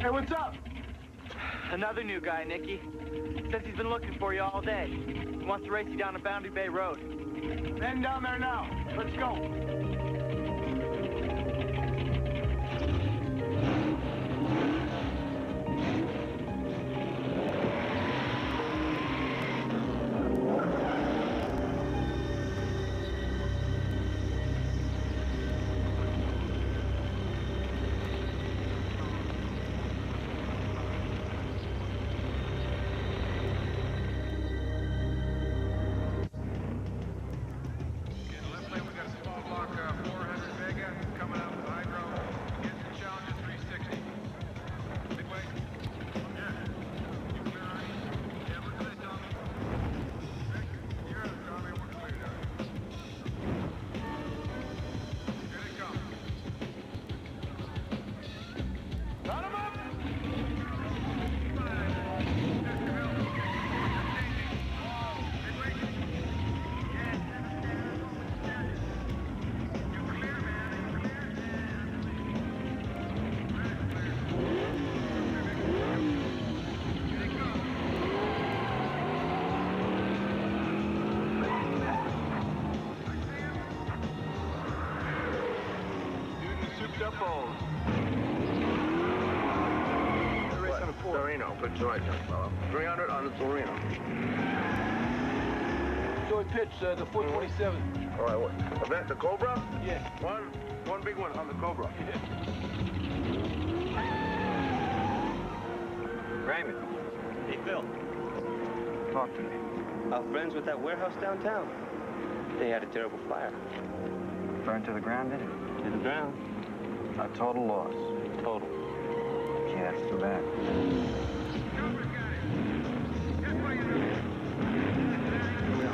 Hey, what's up? Another new guy, Nicky. Says he's been looking for you all day. He wants to race you down to Boundary Bay Road. Heading down there now. Let's go. Good choice, young fellow. 300 on the Torino. Short pitch, the 427. All right, what? Event, the Cobra? Yeah. One big one on the Cobra. Yeah. Raymond. Hey, Phil. Talk to me. Our friends with that warehouse downtown. They had a terrible fire. Burned to the ground, did it? Didn't drown. A total loss. Total. Yeah, that's too bad.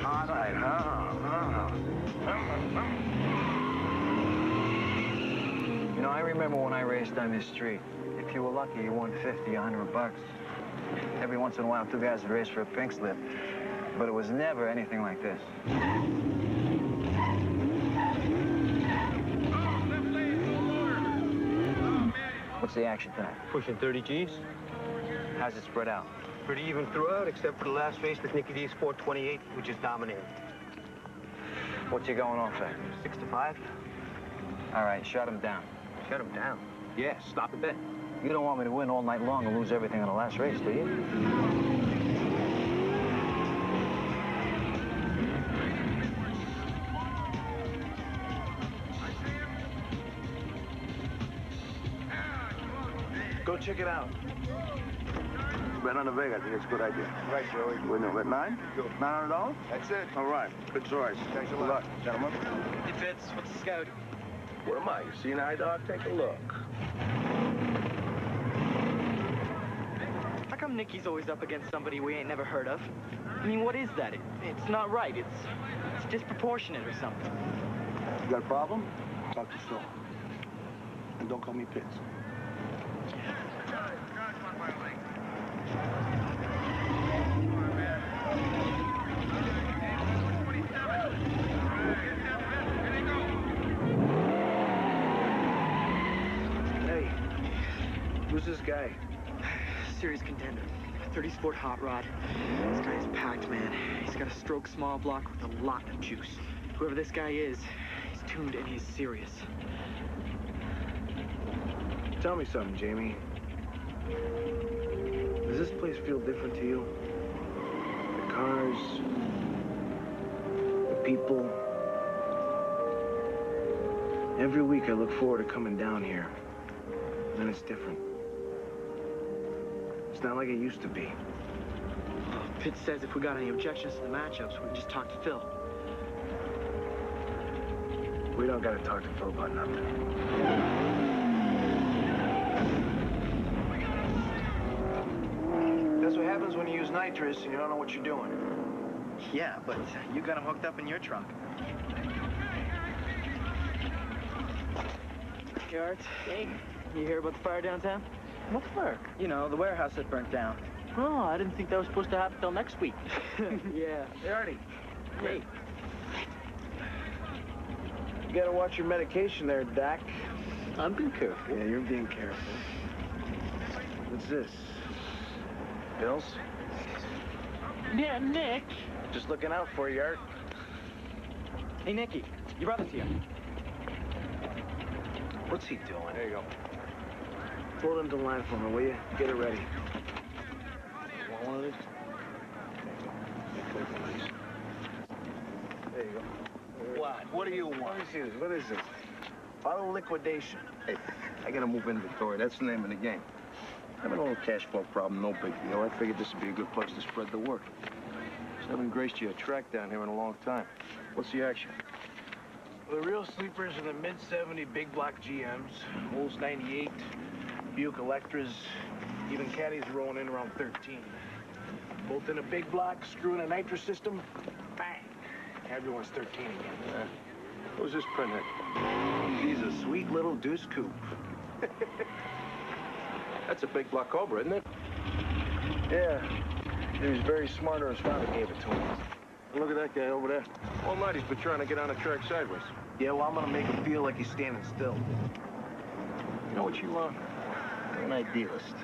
Hot night, You know, I remember when I raced on this street. If you were lucky, you won 50, $100. Every once in a while, two guys would race for a pink slip. But it was never anything like this. What's the action time? Pushing 30 Gs. How's it spread out? Pretty even throughout, except for the last race with Nicky D's 428, which is dominating. What's your going on factor? 6 to 5. All right, shut him down. Shut him down. Yeah, stop the bet. You don't want me to win all night long and lose everything on the last race, do you? Go check it out. Bet on the Vega, I think it's a good idea. Right, Joey. Wait, no, bet $9? $900? That's it. All right, good choice. Thanks a Good lot. luck, gentlemen. Hey, Fitz, what's the scout? What am I? You see an eye dog? Take a look. How come Nicky's always up against somebody we ain't never heard of? I mean, what is that? It's not right. It's disproportionate or something. You got a problem? Talk to Phil. And don't call me Pitts. Hey, who's this guy? Serious contender. 30 sport hot rod. This guy is packed, man. He's got a stroke small block with a lot of juice. Whoever this guy is, he's tuned and he's serious. Tell me something, Jamie. Does this place feel different to you? The cars, the people. Every week I look forward to coming down here. And it's different. It's not like it used to be. Pitt says if we got any objections to the matchups, we can just talk to Phil. We don't gotta talk to Phil about nothing. That's what happens when you use nitrous and you don't know what you're doing. Yeah, but you got him hooked up in your trunk. Hey, Art. Hey. You hear about the fire downtown? What fire? You know, the warehouse that burnt down. Oh, I didn't think that was supposed to happen till next week. Yeah. Hey, Artie. Hey. You gotta watch your medication there, Doc. I'm being careful. Yeah, you're being careful. What's this? Bills? Yeah, Nick. Just looking out for you, Art. Hey, Nicky, your brother's here. What's he doing? There you go. Hold him to the line for me, will you? Get it ready. Want one of these? There you go. What do you want? Let me see this. What is this? Auto liquidation. Hey, I gotta move inventory. That's the name of the game. Having a little cash flow problem, no big deal. I figured this would be a good place to spread the work. Just haven't graced you a track down here in a long time. What's the action? Well, the real sleepers are the mid-70 big block GMs, Olds 98, Buick Electras, even caddies rolling in around 13. Both in a big block, screw in a nitrous system, bang, everyone's 13 again. Who's this printhead? He's a sweet little deuce coupe. That's a big block Cobra, isn't it? Yeah. He was very smart, or his father gave it to him. Look at that guy over there. All night he's been trying to get on the track sideways. Yeah, well, I'm gonna make him feel like he's standing still. You know what you are? You're an idealist.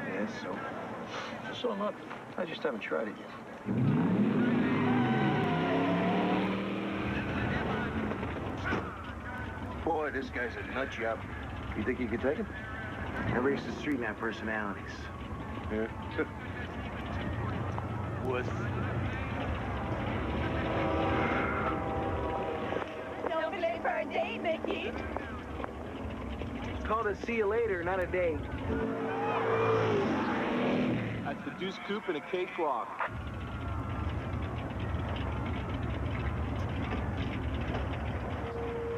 Yeah, so? So not. I just haven't tried it yet. Boy, this guy's a nut job. You think you could take him? I race the street and have personalities. Yeah. Wuss. Don't be late for a date, Mickey. It's called a see you later, not a date. That's the deuce coupe and a cakewalk.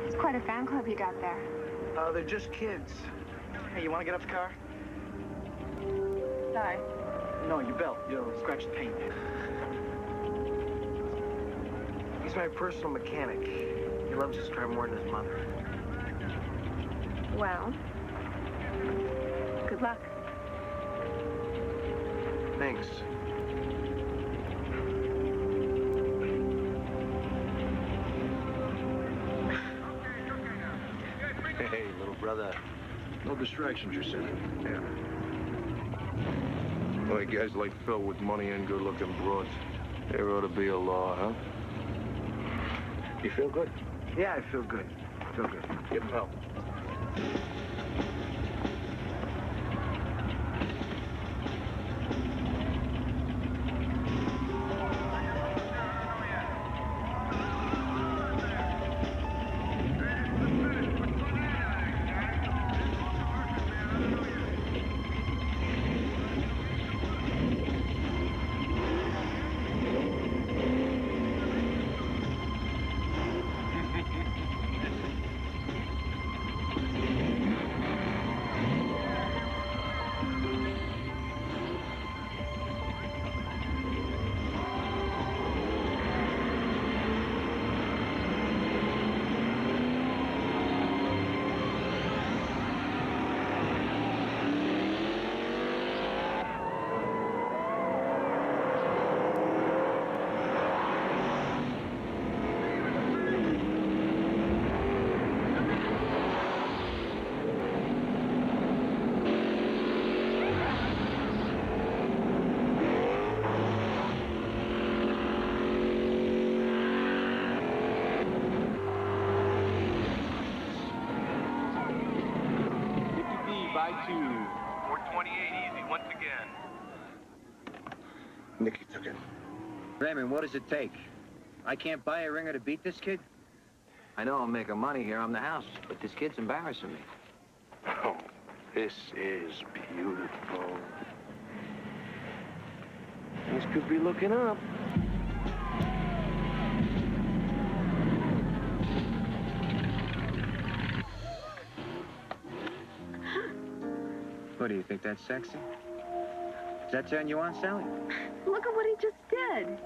It's quite a fan club you got there. They're just kids. Hey, you want to get up the car? Sorry. No, your belt. You'll scratch the paint. He's my personal mechanic. He loves his car more than his mother. Well, good luck. Thanks. Hey, little brother. No distractions, you said? Yeah. Boy, guys like Phil with money and good-looking broads. There ought to be a law, huh? You feel good? Yeah, I feel good. I feel good. Give him help. Nicky took it. Raymond, what does it take? I can't buy a ringer to beat this kid? I know I'm making money here. I'm the house, but this kid's embarrassing me. Oh, this is beautiful. Things could be looking up. What, do you think that's sexy? Does that turn you on, Sally? Look at what he just did.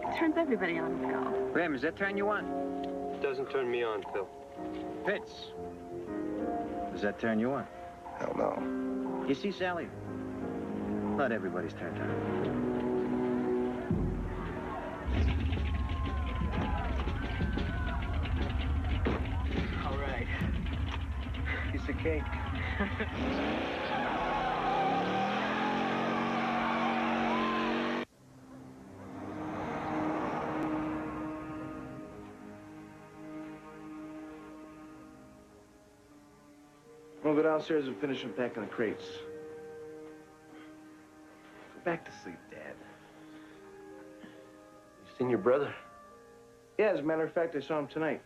It turns everybody on, Phil. Raymond, does that turn you on? Doesn't turn me on, Phil. Pitts, does that turn you on? Hell no. You see, Sally, not everybody's turned on. All right. Piece of cake. We'll go downstairs and finish unpacking the crates. Go back to sleep, Dad. You seen your brother? Yeah, as a matter of fact, I saw him tonight.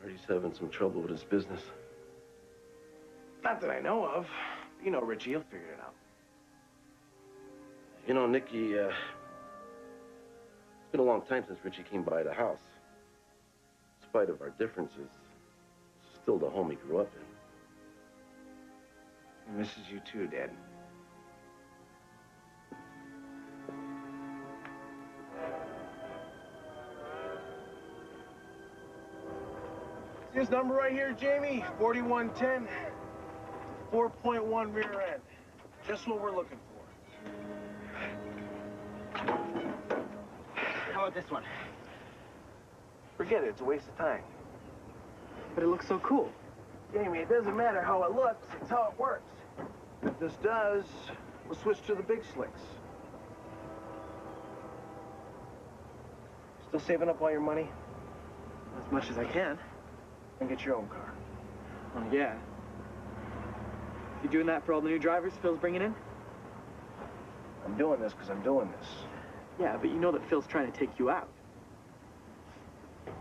Heard he's having some trouble with his business. Not that I know of. You know Richie, he'll figure it out. You know, Nicky, it's been a long time since Richie came by the house. In spite of our differences, it's still the home he grew up in. He misses you too, Dad. See this number right here, Jamie? 4110. 4.1 rear end. Just what we're looking for. How about this one? Forget it, it's a waste of time. But it looks so cool. Jamie, it doesn't matter how it looks, it's how it works. If this does, we'll switch to the big slicks. Still saving up all your money? As much as I can. And get your own car. Oh, yeah. You doing that for all the new drivers Phil's bringing in? I'm doing this because I'm doing this. Yeah, but you know that Phil's trying to take you out.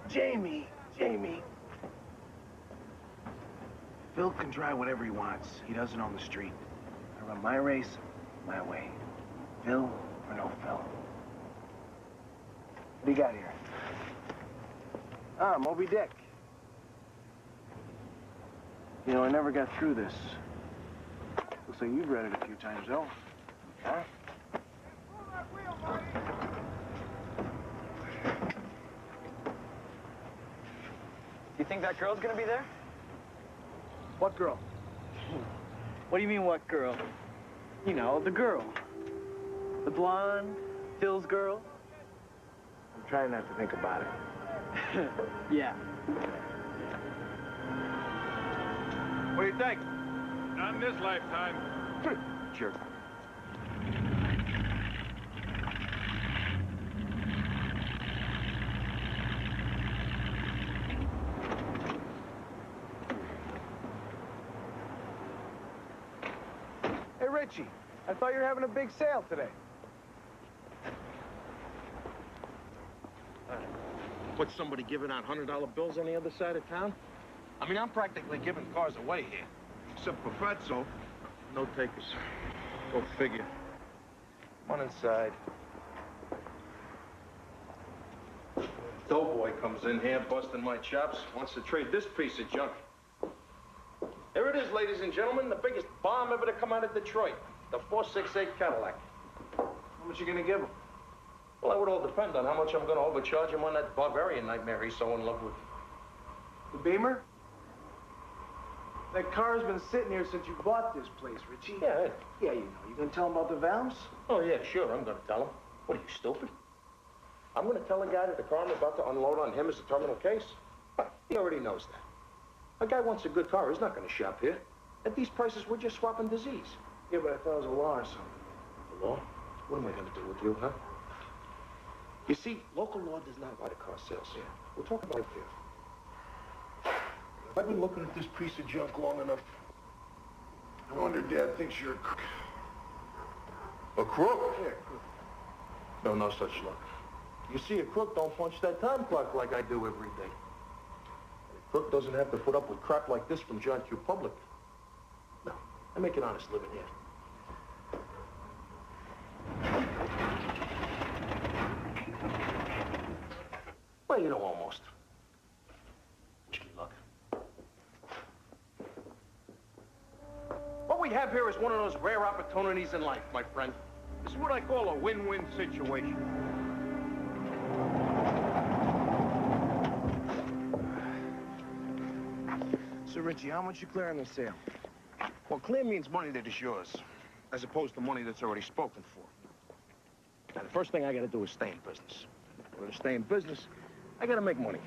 Jamie. Phil can drive whatever he wants. He does it on the street. I run my race, my way. Phil or no Phil. What do you got here? Ah, Moby Dick. You know, I never got through this. Looks like you've read it a few times, though. Huh? You think that girl's gonna be there? What girl? What do you mean, what girl? You know, the girl. The blonde, Phil's girl. I'm trying not to think about it. Yeah. What do you think? Not in this lifetime. Jerk. Hey, Richie, I thought you were having a big sale today. What's somebody giving out $100 bills on the other side of town? I mean, I'm practically giving cars away here. Except for Fatso. No takers. Go figure. Come on inside. Doughboy comes in here, busting my chops, wants to trade this piece of junk. Here it is, ladies and gentlemen, the biggest bomb ever to come out of Detroit. The 468 Cadillac. How much you gonna give him? Well, that would all depend on how much I'm going to overcharge him on that barbarian nightmare he's so in love with. The Beamer? That car's been sitting here since you bought this place, Richie. Yeah. Yeah, you know. You gonna tell him about the valves? Oh, yeah, sure, I'm going to tell him. What, are you stupid? I'm going to tell the guy that the car I'm about to unload on him is a terminal case? He already knows that. A guy wants a good car, he's not going to shop here. At these prices, we're just swapping disease. Yeah, but I thought it was a law or something. The law? What am I going to do with you, huh? You see, local law does not apply to car sales here. We'll talk about it here. I've been looking at this piece of junk long enough. No wonder Dad thinks you're a crook. A crook? Yeah, crook. No such luck. You see, a crook don't punch that time clock like I do every day. A crook doesn't have to put up with crap like this from John Q. Public. No, I make an honest living here. Well, you know, almost. Wish me luck. What we have here is one of those rare opportunities in life, my friend. This is what I call a win-win situation. So, Richie, how much you clear on the sale? Well, clear means money that is yours, as opposed to money that's already spoken for. Now, the first thing I gotta do is stay in business. In order to stay in business, I gotta make money.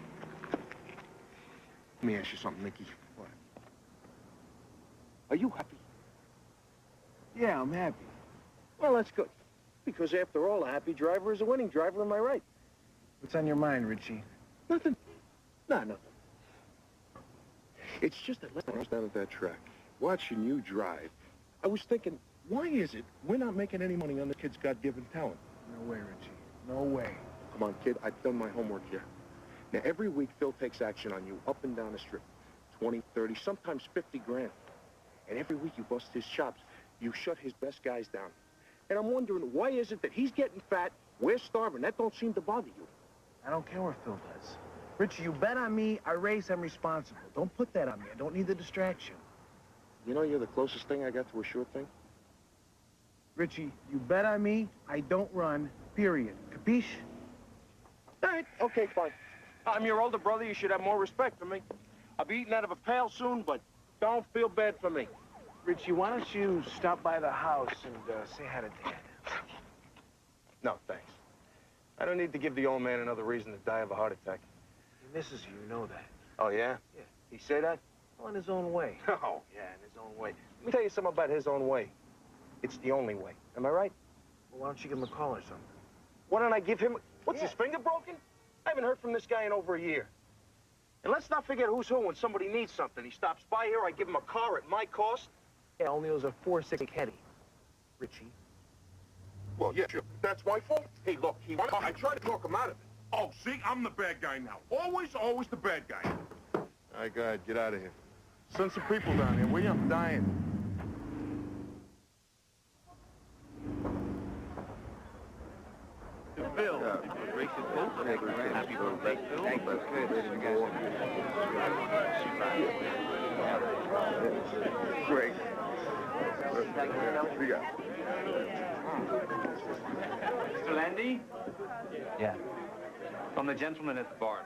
Let me ask you something, Nicky. What? Are you happy? Yeah, I'm happy. Well, that's good. Because after all, a happy driver is a winning driver, am I right? What's on your mind, Richie? Nothing. Nah, nothing. It's just that when I was down at that track, watching you drive, I was thinking, why is it we're not making any money on the kid's God-given talent? No way, Richie. No way. Come on, kid, I've done my homework here. Now, every week, Phil takes action on you up and down the strip. 20, 30, sometimes 50 grand. And every week you bust his chops. You shut his best guys down. And I'm wondering, why is it that he's getting fat, we're starving? That don't seem to bother you. I don't care what Phil does. Richie, you bet on me, I race, I'm responsible. Don't put that on me. I don't need the distraction. You know you're the closest thing I got to a sure thing? Richie, you bet on me, I don't run, period. Capiche? All right, okay, fine. I'm your older brother, you should have more respect for me. I'll be eating out of a pail soon, but don't feel bad for me. Richie, why don't you stop by the house and say hi to Dad? No, thanks. I don't need to give the old man another reason to die of a heart attack. He misses you, you know that. Oh, yeah? Yeah. He say that? Well, in his own way. Oh, yeah, in his own way. Let me tell you something about his own way. It's the only way. Am I right? Well, why don't you give him a call or something? Why don't I give him... What's his finger broken? I haven't heard from this guy in over a year. And let's not forget who's who when somebody needs something. He stops by here, I give him a car at my cost. Yeah, only it was a 4.6 Caddy. Richie. Well, yeah, sure. That's my fault. Hey, look, I tried to talk him out of it. Oh, see, I'm the bad guy now. Always the bad guy. All right, go ahead. Get out of here. Send some people down here, will you? I'm dying. Bill. Happy birthday. Thank you. Great. Mr. Landy? Yeah. From the gentleman at the bar.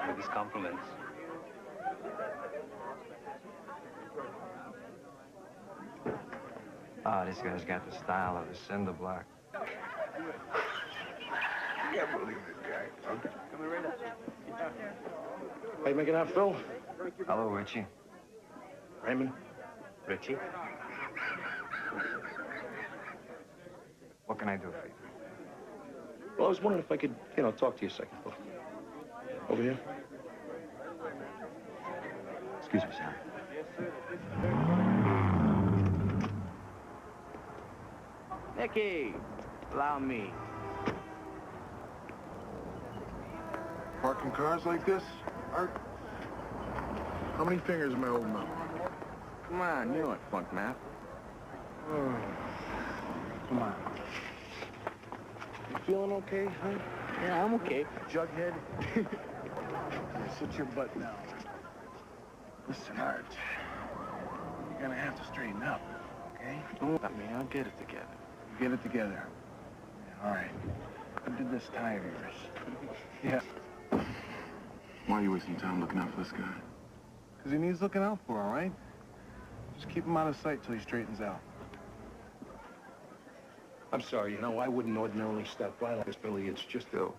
With his compliments. Oh, this guy's got the style of a cinder block. I can't believe this guy. How you making out, Phil? Hello, Richie. Raymond? Richie? What can I do for you? Well, I was wondering if I could, talk to you a second, Phil. Over here. Excuse me, sir. Nicky, allow me. Parking cars like this? Art? How many fingers am I holding up? Come on, you know what funk math. Oh. Come on. You feeling okay, huh? Yeah, I'm okay. Jughead? Sit your butt down. Listen, Art. You're gonna have to straighten up, okay? Don't let me. I'll get it together. Get it together. Yeah, all right. Who did this tie of yours? Yeah. Why are you wasting time looking out for this guy? Because he needs looking out for, all right? Just keep him out of sight till he straightens out. I'm sorry, I wouldn't ordinarily stop by like this, Billy. It's just... Phil.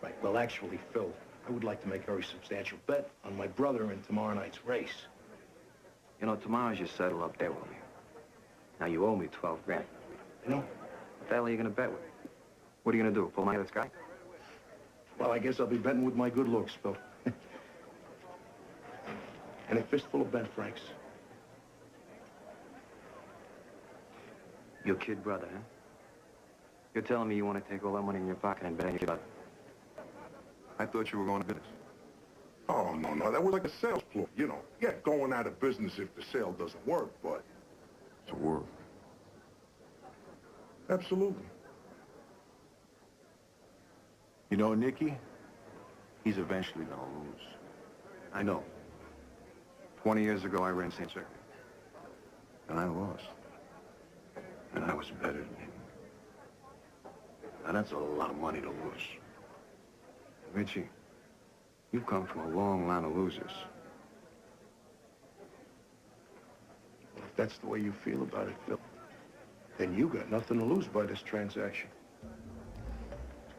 Right, well, actually, Phil, I would like to make a very substantial bet on my brother in tomorrow night's race. You know, tomorrow's your settle up there with me. Now, you owe me 12 grand. You know? What the hell are you gonna bet with? What are you gonna do, pull my this guy? Well, I guess I'll be betting with my good looks, Phil. And a fistful of Ben Franks. Your kid brother, huh? You're telling me you want to take all that money in your pocket and bet on your brother? I thought you were going to business. Oh, no, that was like a sales ploy, Yeah, going out of business if the sale doesn't work, but... It's a work. Absolutely. You know, Nicky, he's eventually gonna lose. I know. 20 years ago, I ran St. Circuit. And I lost. And I was better than him. And that's a lot of money to lose. Richie, you've come from a long line of losers. Well, if that's the way you feel about it, Phil, then you got nothing to lose by this transaction.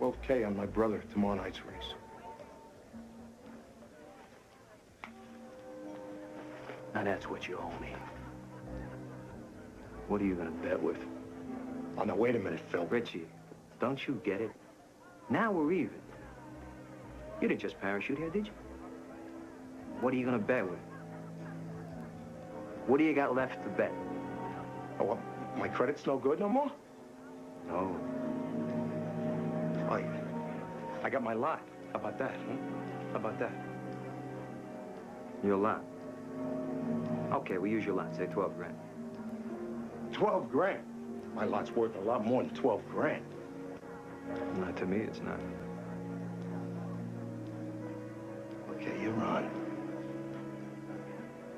12K on my brother tomorrow night's race. Now that's what you owe me. What are you gonna bet with? Oh, now, wait a minute, Phil. Richie, don't you get it? Now we're even. You didn't just parachute here, did you? What are you gonna bet with? What do you got left to bet? Oh, well, my credit's no good no more? No. I got my lot. How about that, huh? How about that? Your lot. Okay, we use your lot. Say 12 grand. 12 grand? My lot's worth a lot more than 12 grand. Not to me, it's not. Okay, you're on.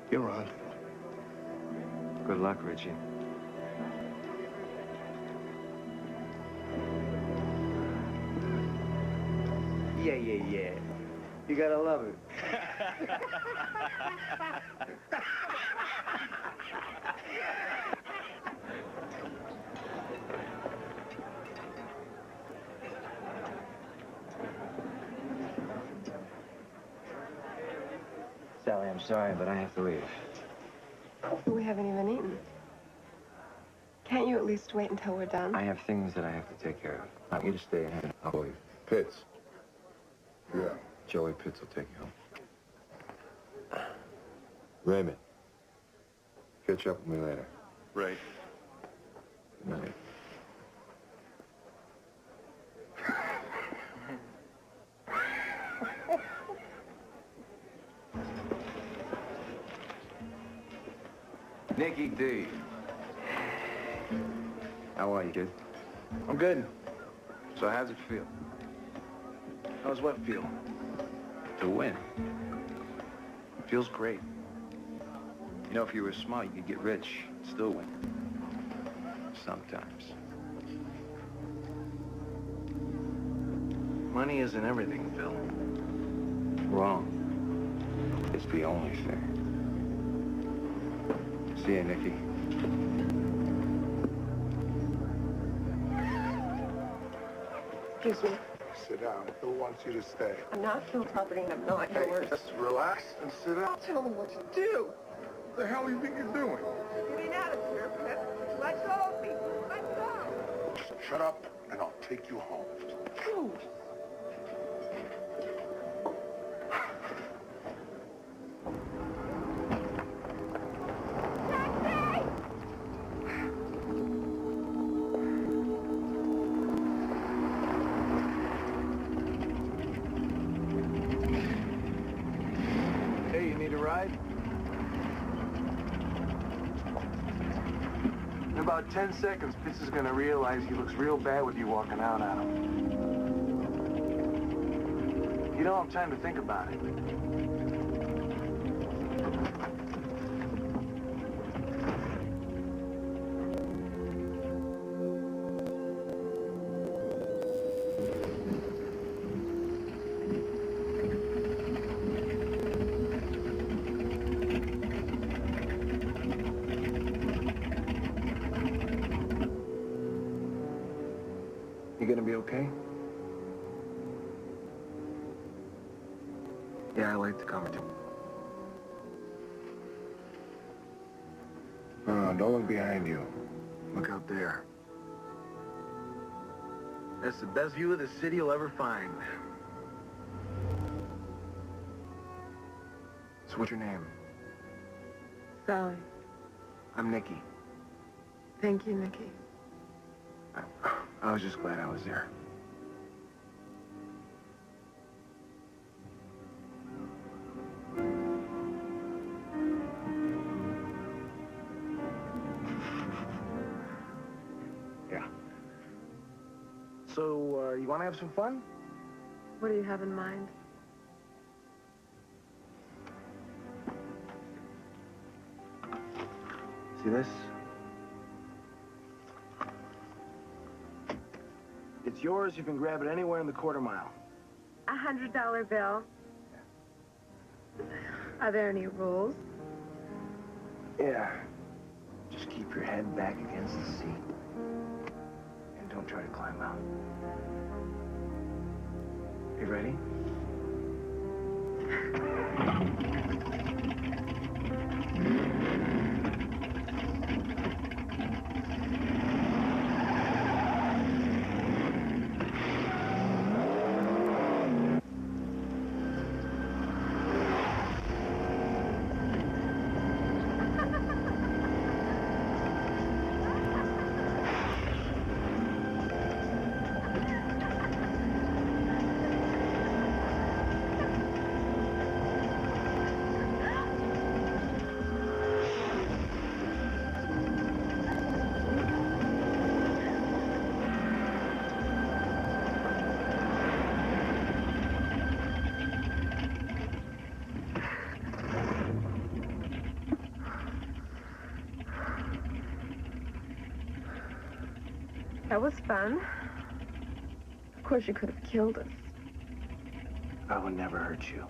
You're on. Good luck, Richie. Yeah. You gotta love it. Sally, I'm sorry, but I have to leave. We haven't even eaten. Can't you at least wait until we're done? I have things that I have to take care of. I want you to stay and I'll leave. Pitts. Yeah. Joey Pitts will take you home. Raymond. Catch up with me later. Right. Good night. Nicky D. How are you, kid? I'm good. So how's it feel? How's what feel? To win. Feels great. You know, if you were smart, you could get rich and still win. Sometimes. Money isn't everything, Phil. Wrong. It's the only thing. See you, Nicky. Excuse me. Sit down. Phil wants you to stay. I'm not Phil's property and I'm not yours. Just relax and sit down. Tell me what to do. What the hell do you think you're doing? Getting out of here, Pip. Let go of me. Let go. Just shut up and I'll take you home. Ooh. Hey, you need a ride? In about 10 seconds, Pitts is gonna realize he looks real bad with you walking out on him. You don't have time to think about it. You gonna be okay? Yeah, I like the cover too. No, don't look behind you. Look out there. That's the best view of the city you'll ever find. So what's your name? Sally. I'm Nicky. Thank you, Nicky. I was just glad I was there. Yeah. So, you want to have some fun? What do you have in mind? See this? It's yours. You can grab it anywhere in the quarter mile. $100 bill. Are there any rules? Yeah. Just keep your head back against the seat. And don't try to climb out. You ready? That was fun. Of course, you could have killed us. I would never hurt you.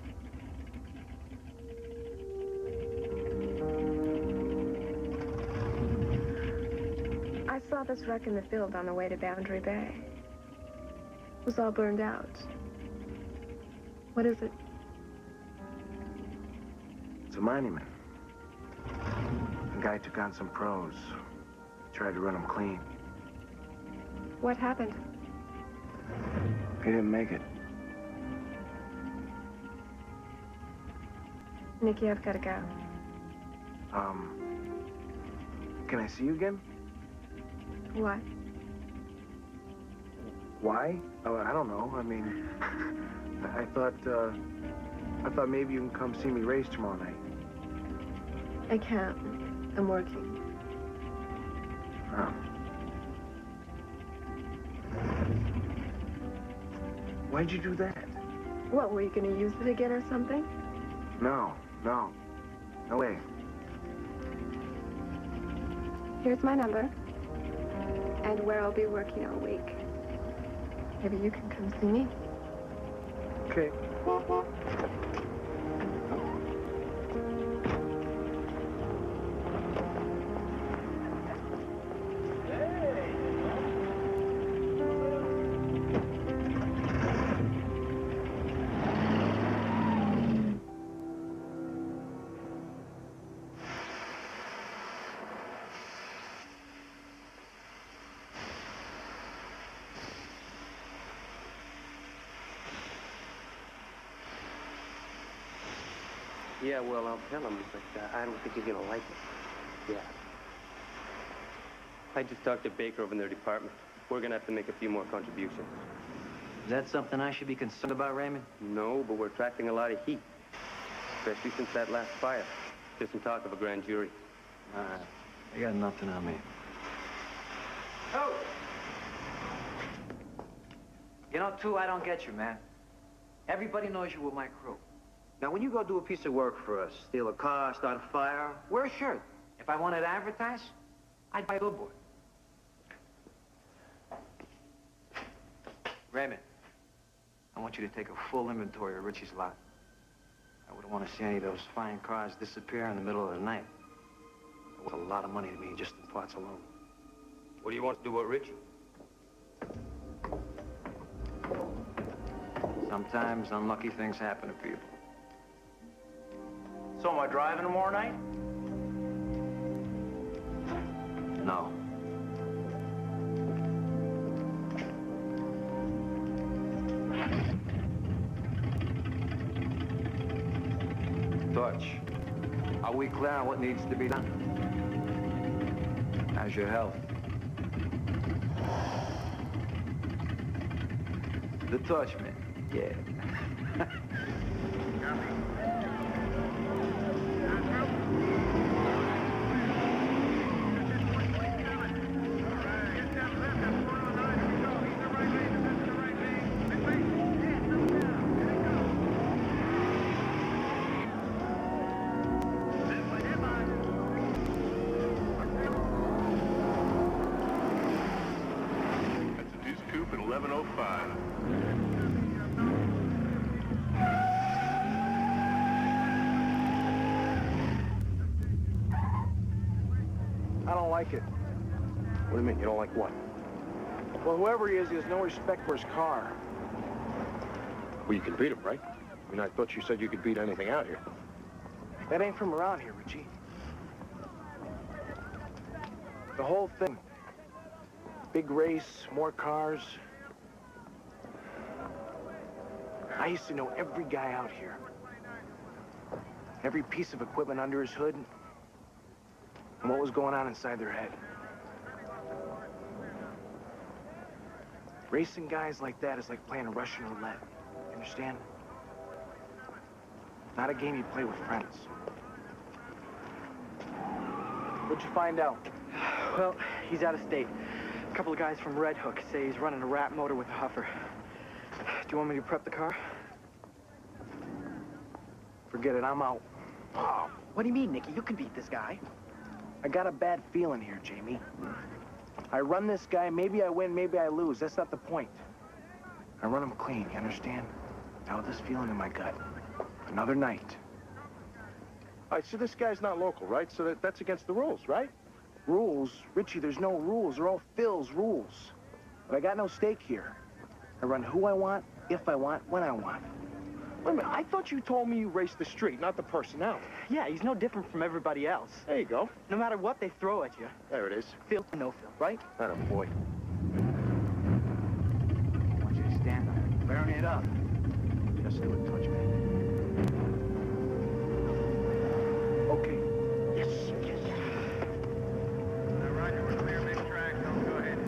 I saw this wreck in the field on the way to Boundary Bay. It was all burned out. What is it? It's a monument. The guy took on some pros. Tried to run them clean. What happened? He didn't make it. Nikki, I've got to go. Can I see you again? What? Why? Oh, I don't know. I mean, I thought maybe you can come see me race tomorrow night. I can't. I'm working. Oh. Why'd you do that? What, were you going to use it again or something? No. No way. Here's my number. And where I'll be working all week. Maybe you can come see me. Okay. Yeah, well, I'll tell him, but I don't think he's gonna like it. Yeah. I just talked to Baker over in their department. We're gonna have to make a few more contributions. Is that something I should be concerned about, Raymond? No, but we're attracting a lot of heat. Especially since that last fire. There's some talk of a grand jury. All right. I got nothing on me. Oh! You know, too, I don't get you, man. Everybody knows you with my crew. Now, when you go do a piece of work for us, steal a car, start a fire, wear a shirt. If I wanted to advertise, I'd buy a billboard. Raymond, I want you to take a full inventory of Richie's lot. I wouldn't want to see any of those fine cars disappear in the middle of the night. It was a lot of money to me just in parts alone. What do you want to do about Richie? Sometimes unlucky things happen to people. So am I driving tomorrow night? No. Torch, are we clear on what needs to be done? How's your health? The Torch, man. Yeah. I don't like it. What do you mean? You don't like what? Well, whoever he is, he has no respect for his car. Well, you can beat him, right? I mean, I thought you said you could beat anything out here. That ain't from around here, Richie. The whole thing. Big race, more cars. I used to know every guy out here. Every piece of equipment under his hood. And what was going on inside their head. Racing guys like that is like playing Russian roulette. You understand? Not a game you play with friends. What'd you find out? Well, he's out of state. A couple of guys from Red Hook say he's running a rat motor with a huffer. Do you want me to prep the car? Forget it, I'm out. Oh, what do you mean, Nicky? You can beat this guy. I got a bad feeling here, Jamie. I run this guy, maybe I win, maybe I lose. That's not the point. I run him clean, you understand? Now with this feeling in my gut. Another night. All right, so this guy's not local, right? So that's against the rules, right? Rules? Richie, there's no rules. They're all Phil's rules. But I got no stake here. I run who I want, if I want, when I want. Wait a minute, I thought you told me you raced the street, not the personnel. Yeah, he's no different from everybody else. There you go. No matter what they throw at you. There it is. Phil or no Phil, right? Atta boy. I want you to stand up. Burn it up. Just stay with touch, man. Okay. Yes, yes. Roger, we're clear mid-track. Go ahead.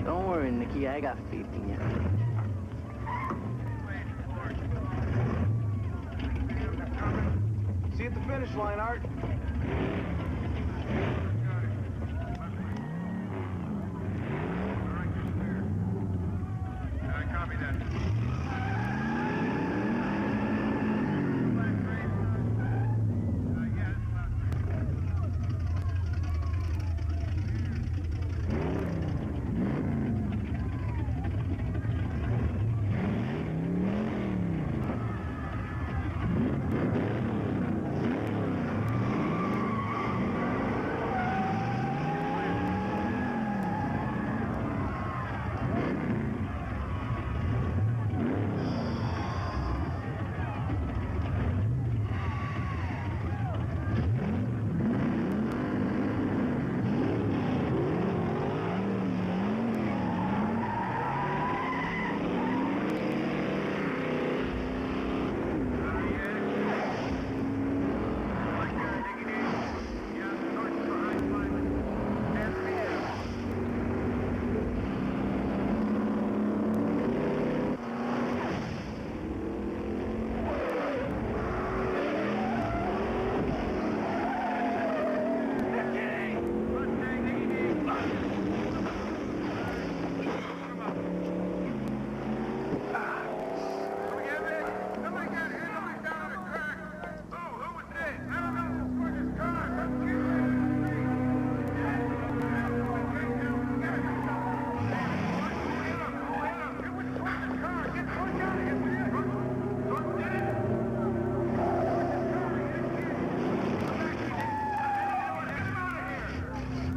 Don't worry, Nicky. I got faith in you. See you at the finish line, Art. Copy that.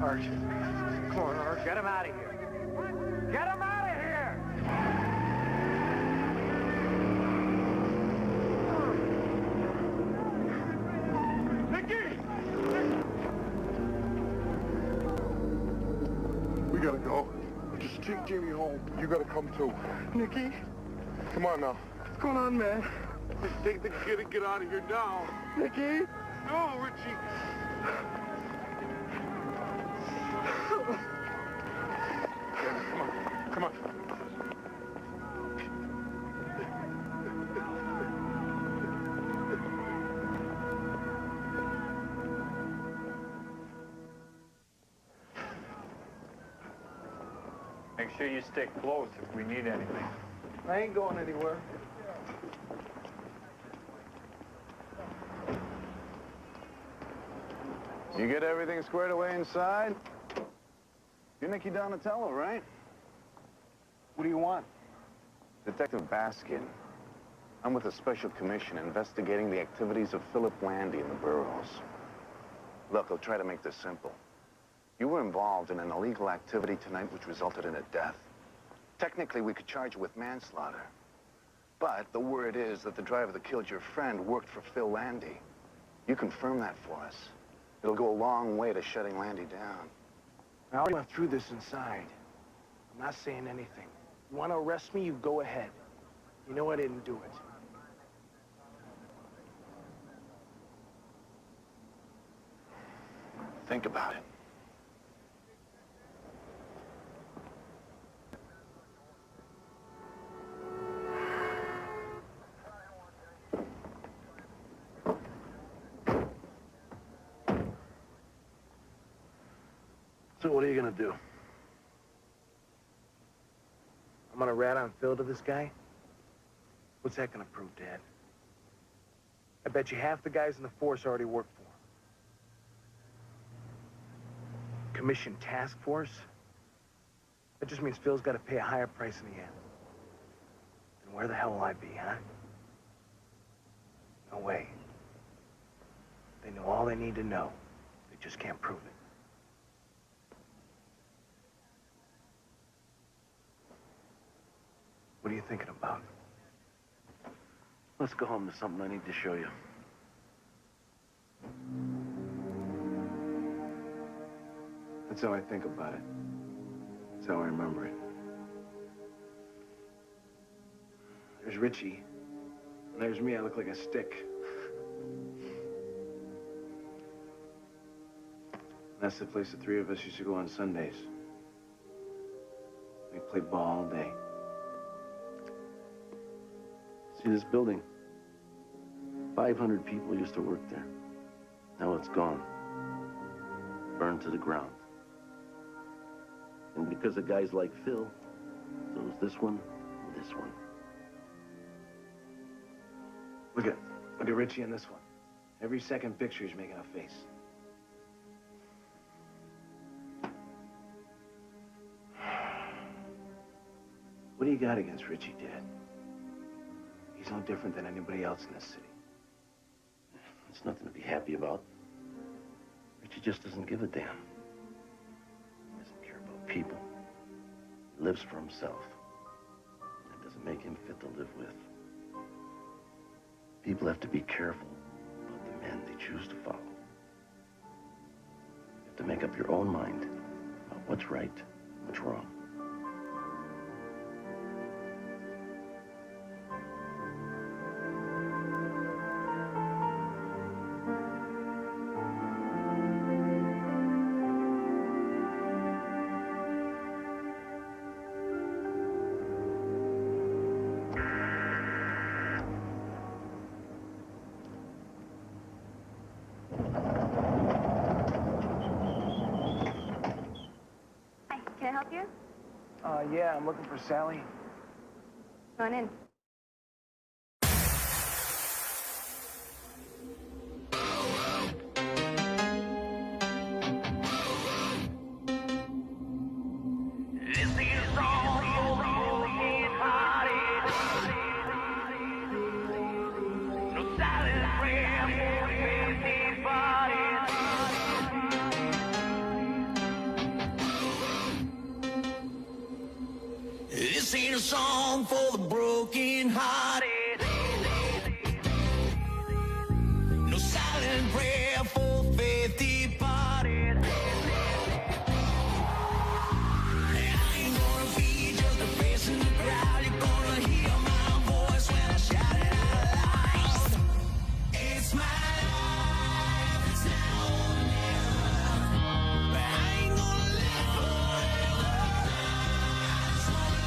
Art. Come on, Art. Get him out of here. Get him out of here! We gotta go. Just take Jamie home. You gotta come too. Nicky? Come on now. What's going on, man? Just take the kid and get out of here now. Nicky? No, Richie. Come on. Come on. Make sure you stick close if we need anything. I ain't going anywhere. You get everything squared away inside? You're Nicky Donatello, right? What do you want? Detective Baskin. I'm with a special commission investigating the activities of Philip Landy in the boroughs. Look, I'll try to make this simple. You were involved in an illegal activity tonight which resulted in a death. Technically, we could charge you with manslaughter. But the word is that the driver that killed your friend worked for Phil Landy. You confirm that for us. It'll go a long way to shutting Landy down. I already went through this inside. I'm not saying anything. You want to arrest me, you go ahead. You know I didn't do it. Think about it. So what are you gonna do? I'm gonna rat on Phil to this guy? What's that gonna prove, Dad? I bet you half the guys in the force already work for him. Commission task force? That just means Phil's got to pay a higher price in the end. Then where the hell will I be, huh? No way. They know all they need to know. They just can't prove it. What are you thinking about? Let's go home. There's something I need to show you. That's how I think about it. That's how I remember it. There's Richie. And there's me. I look like a stick. That's the place the three of us used to go on Sundays. We play ball all day. See this building? 500 people used to work there. Now it's gone. Burned to the ground. And because of guys like Phil, so is this one and this one. Look at Richie in this one. Every second picture he's making a face. What do you got against Richie, Dad? He's no different than anybody else in this city. It's nothing to be happy about. Richie just doesn't give a damn. He doesn't care about people. He lives for himself. That doesn't make him fit to live with. People have to be careful about the men they choose to follow. You have to make up your own mind about what's right and what's wrong. Yeah, I'm looking for Sally. Go on in. This ain't a song for the broken hearted. No silent prayer for faith departed. I ain't gonna be just a face in the crowd. You're gonna hear my voice when I shout it out loud. It's my life, it's now or never. But I ain't gonna live forever. I just wanna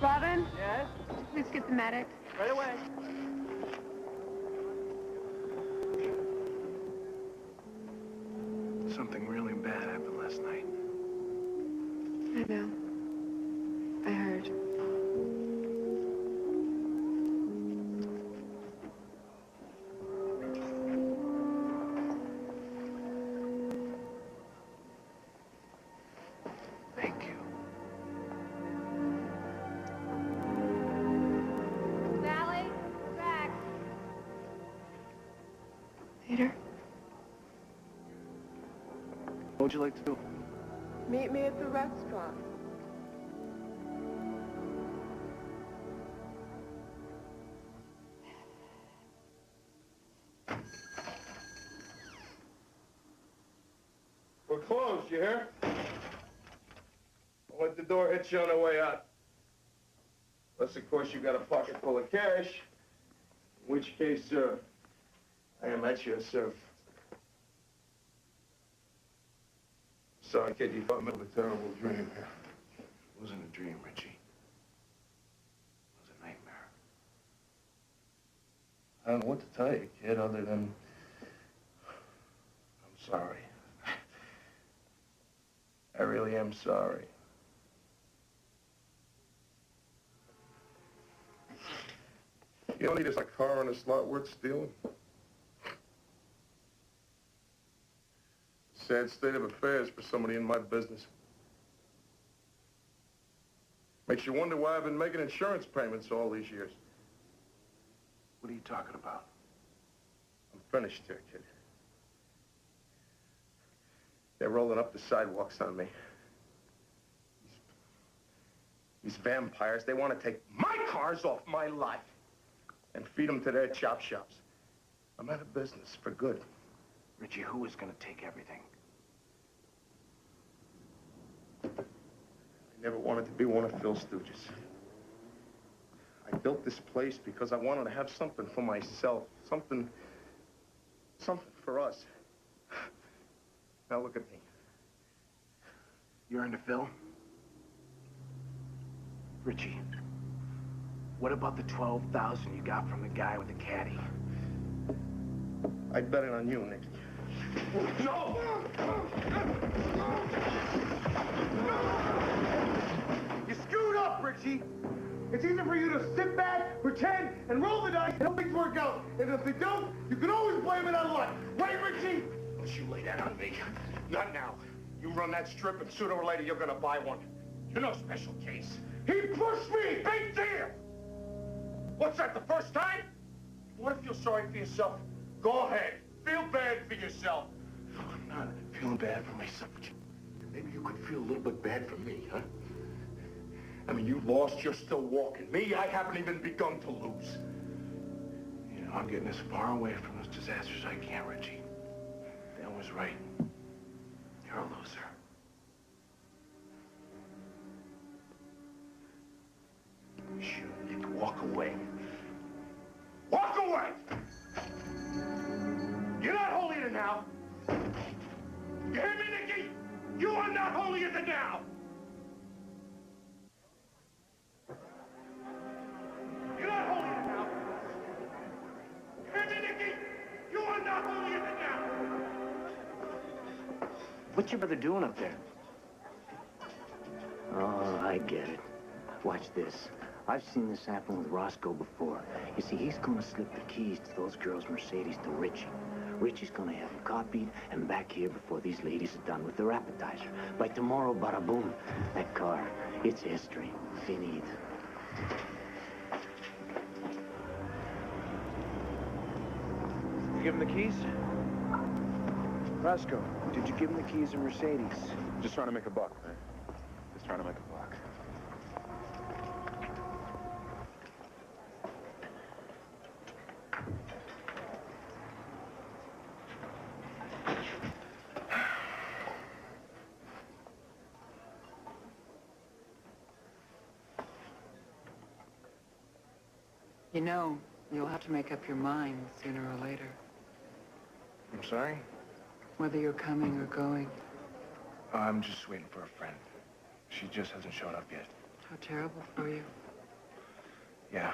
Robin? Yes? Please get the medic. Right away. Something really bad happened last night. I know. I heard. Thank you. Sally, back. Peter? What would you like to do? Meet me at the restaurant. We're closed, you hear? Don't let the door hit you on the way out. Unless, of course, you got a pocket full of cash. In which case, I am at your service. Sorry, kid, you thought me of a terrible dream here. It wasn't a dream, Richie. It was a nightmare. I don't know what to tell you, kid, other than I'm sorry. I really am sorry. You don't need a car on a slot worth stealing. Sad state of affairs for somebody in my business. Makes you wonder why I've been making insurance payments all these years. What are you talking about? I'm finished here, kid. They're rolling up the sidewalks on me. These vampires, they want to take my cars off my lot and feed them to their chop shops. I'm out of business for good. Richie, who is going to take everything? I never wanted to be one of Phil's stooges. I built this place because I wanted to have something for myself. Something for us. Now look at me. You're into Phil? Richie, what about the $12,000 you got from the guy with the caddy? I'd bet it on you, Nick. No! You screwed up, Richie. It's easy for you to sit back, pretend, and roll the dice, and hope things work out. And if they don't, you can always blame it on luck. Right, Richie? Don't you lay that on me. Not now. You run that strip, and sooner or later, you're gonna buy one. You're no special case. He pushed me! Big deal! What's that, the first time? You want to feel sorry for yourself? Go ahead. Feel bad for yourself. No, I'm not feeling bad for myself. Maybe you could feel a little bit bad for me, huh? I mean, you lost, you're still walking. Me, I haven't even begun to lose. You know, I'm getting as far away from this disaster as I can, Richie. Dan was right. You're a loser. Shoot, Nick, walk away. Walk away! You're not holier than now. You hear me, Nicky? You are not holier than now. You're not holier than now. You hear me, Nicky? You are not holier than now. What's your brother doing up there? Oh, I get it. Watch this. I've seen this happen with Roscoe before. You see, he's gonna slip the keys to those girls' Mercedes to Richie. Richie's gonna have them copied and back here before these ladies are done with their appetizer. By tomorrow, bada boom, that car, it's history. Finito. You give him the keys? Roscoe, did you give him the keys to Mercedes? Just trying to make a buck, man. Just trying to make a buck. You know, you'll have to make up your mind sooner or later, I'm sorry? whether you're coming or going. I'm just waiting for a friend. She just hasn't shown up yet. How terrible for you. Yeah.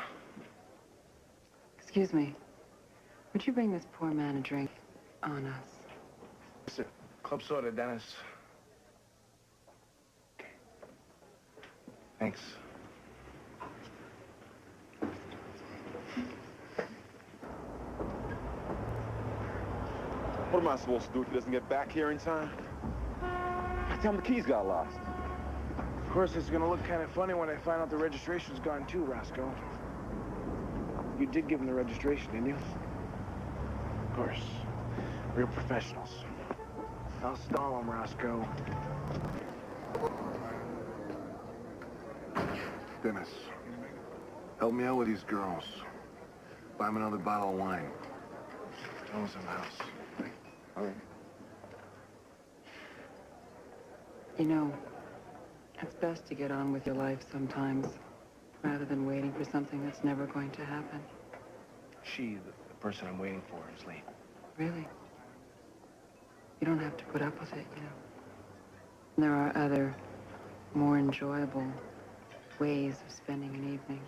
Excuse me. Would you bring this poor man a drink on us? Listen, Club soda, Dennis. Thanks. What am I supposed to do if he doesn't get back here in time? Tell him the keys got lost. Of course, it's gonna look kind of funny when I find out the registration's gone too, Roscoe. You did give him the registration, didn't you? Of course. Real professionals. I'll stall him, Roscoe. Dennis, help me out with these girls. Buy them another bottle of wine. Tell us in the house. All right. You know, it's best to get on with your life sometimes, rather than waiting for something that's never going to happen. She, the person I'm waiting for, is late. Really? You don't have to put up with it, you know. There are other, more enjoyable ways of spending an evening.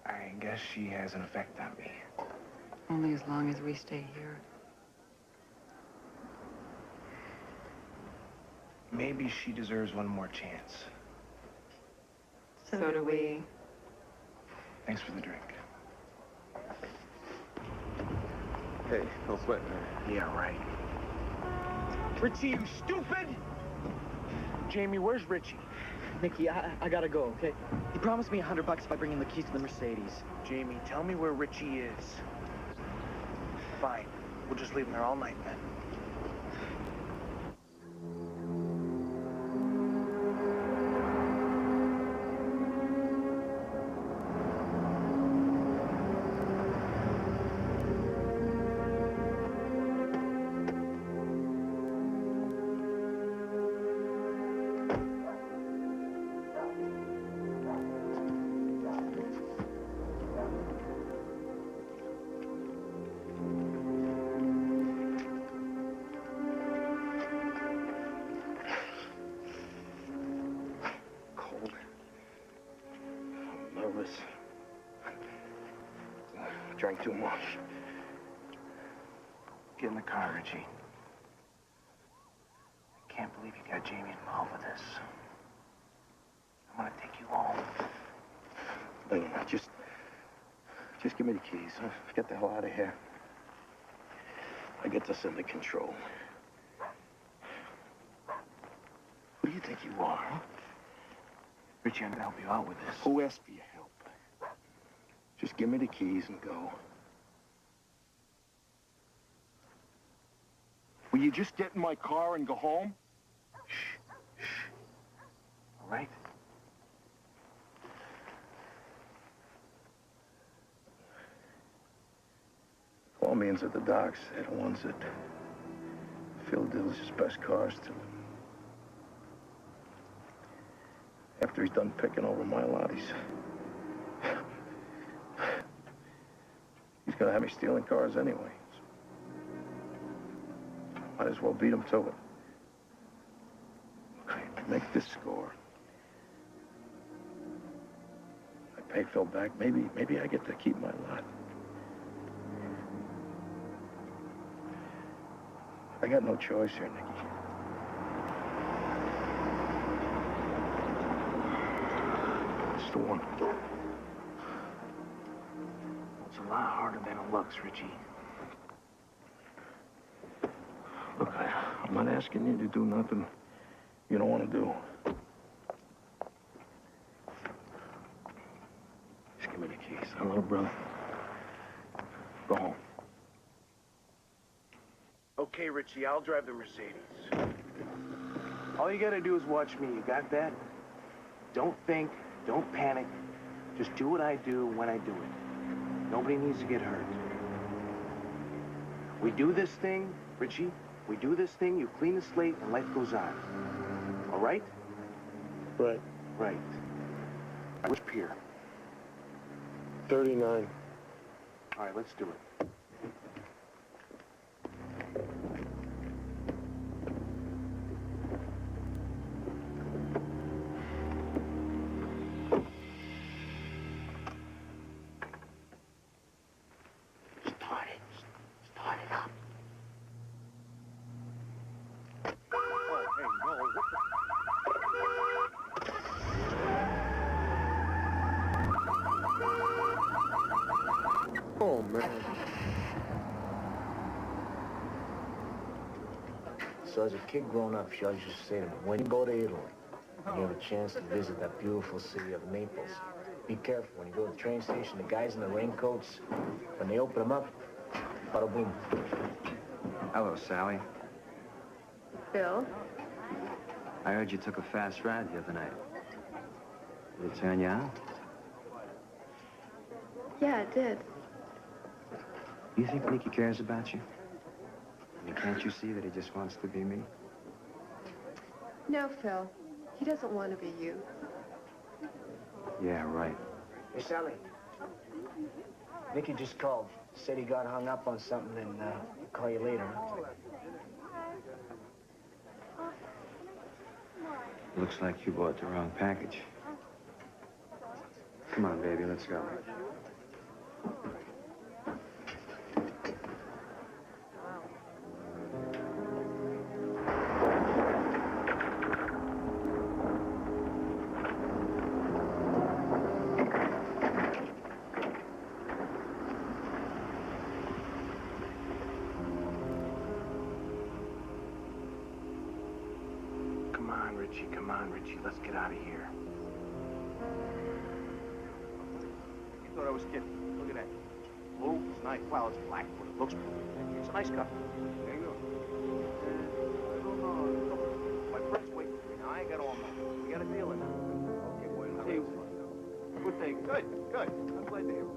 I guess she has an effect on me. Only as long as we stay here. Maybe she deserves one more chance. So do we. Thanks for the drink. Hey, no sweat, man. Yeah, right. Richie, you stupid! Jamie, where's Richie? Nicky, I gotta go, okay? He promised me $100 if I bring him the keys to the Mercedes. Jamie, tell me where Richie is. Fine. We'll just leave him there all night then. Drank too much. Get in the car, Richie. I can't believe you got Jamie involved with this. I'm gonna take you home. No, just give me the keys. Get the hell out of here. I get this under control. Who do you think you are, huh? Richie, I'm gonna help you out with this. Who asked for your help? Just give me the keys and go. Will you just get in my car and go home? Shh. All right? Colombians at the docks, they're the ones that Phil deals his best cars to. After he's done picking over my lot, he's gonna have me stealing cars anyway. Might as well beat him to it. Okay, make this score. I pay Phil back. Maybe I get to keep my lot. I got no choice here, Nicky. It's the one. It's a lot harder than it looks, Richie. Look, I'm not asking you to do nothing you don't want to do. Just give me the keys, huh, little brother? Go home. Okay, Richie, I'll drive the Mercedes. All you gotta do is watch me, you got that? Don't think, don't panic. Just do what I do when I do it. Nobody needs to get hurt. We do this thing, Richie, we do this thing, you clean the slate, and life goes on. All right? Right. Right. Which pier? 39. All right, let's do it. Start it up. Oh, man. So as a kid growing up, she always used to say to me, when you go to Italy, and you have a chance to visit that beautiful city of Naples, be careful. When you go to the train station, the guys in the raincoats, when they open them up, bada boom. Hello, Sally. Phil? I heard you took a fast ride the other night. Did it turn you out? Yeah, it did. You think Nicky cares about you? I mean, can't you see that he just wants to be me? No, Phil. He doesn't want to be you. Yeah, right. Hey, Sally. Nicky just called. Said he got hung up on something and he'll call you later. Looks like you bought the wrong package. Come on, baby, let's go. Come on, Richie. Let's get out of here. You thought I was kidding. Look at that. Blue, it's nice. Well, it's black, but it looks blue. It's a nice car. There you go. No. My friend's waiting for me now. I ain't got all night. We got a deal in there. Okay, boy. Hey, good thing. Good. I'm glad to hear it.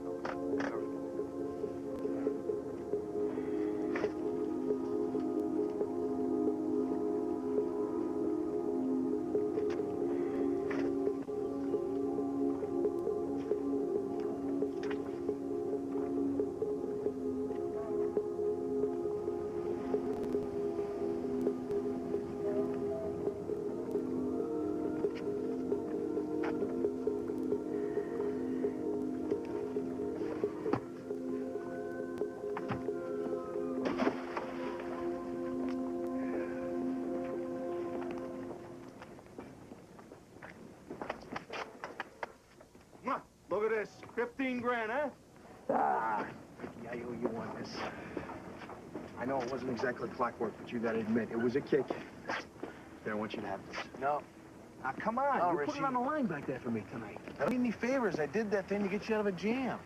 Look at this. 15 grand, huh? Ah, Ricky, I owe you one this. I know it wasn't exactly clockwork, but you gotta admit, it was a kick. There, I want you to have this. No. Now, come on. No, You Richie. put it on the line back there for me tonight. I don't need any favors. I did that thing to get you out of a jam.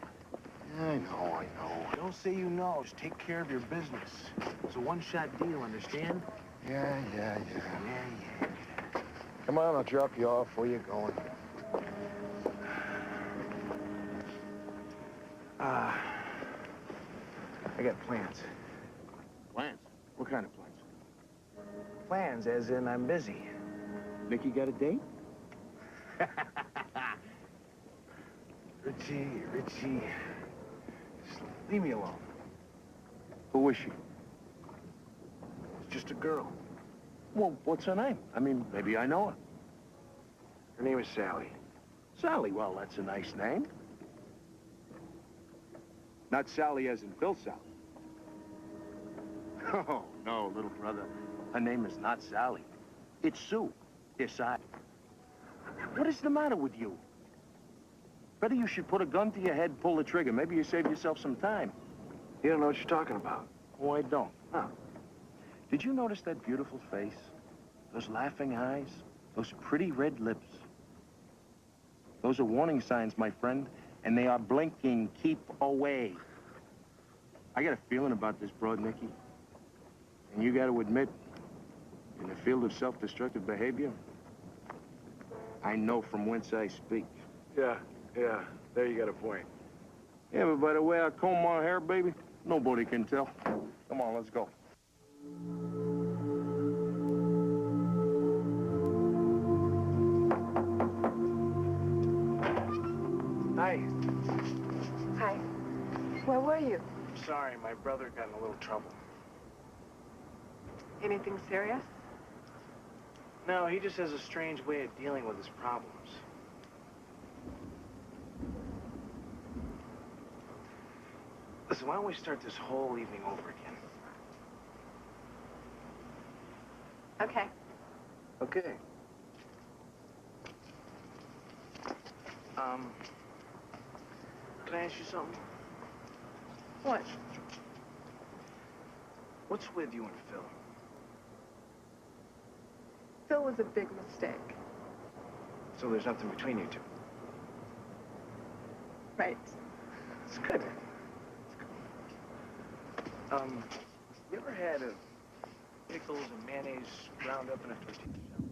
I know. Don't say you know. Just take care of your business. It's a one-shot deal, understand? Yeah. Come on, I'll drop you off. Where you going? I got plans. Plans? What kind of plans? Plans, as in I'm busy. Nicky got a date? Richie. Just leave me alone. Who is she? It's just a girl. Well, what's her name? I mean, maybe I know her. Her name is Sally. Sally, well, that's a nice name. Not Sally as in Phil Sally. Oh, no, little brother. Her name is not Sally. It's Sue. S-I. What is the matter with you? Better you should put a gun to your head, pull the trigger. Maybe you save yourself some time. You don't know what you're talking about. Oh, I don't. Huh. Did you notice that beautiful face? Those laughing eyes? Those pretty red lips? Those are warning signs, my friend, and they are blinking. Keep away. I got a feeling about this broad, Nicky. And you got to admit, in the field of self-destructive behavior, I know from whence I speak. Yeah. There you got a point. Yeah, but by the way I comb my hair, baby, nobody can tell. Come on, let's go. Hi. Hi. Where were you? Sorry, my brother got in a little trouble. Anything serious? No, he just has a strange way of dealing with his problems. Listen, why don't we start this whole evening over again? Okay. Okay. Can I ask you something? What? What's with you and Phil? Phil was a big mistake. So there's nothing between you two? Right. It's good. You ever had pickles and mayonnaise ground up in a tortilla shell?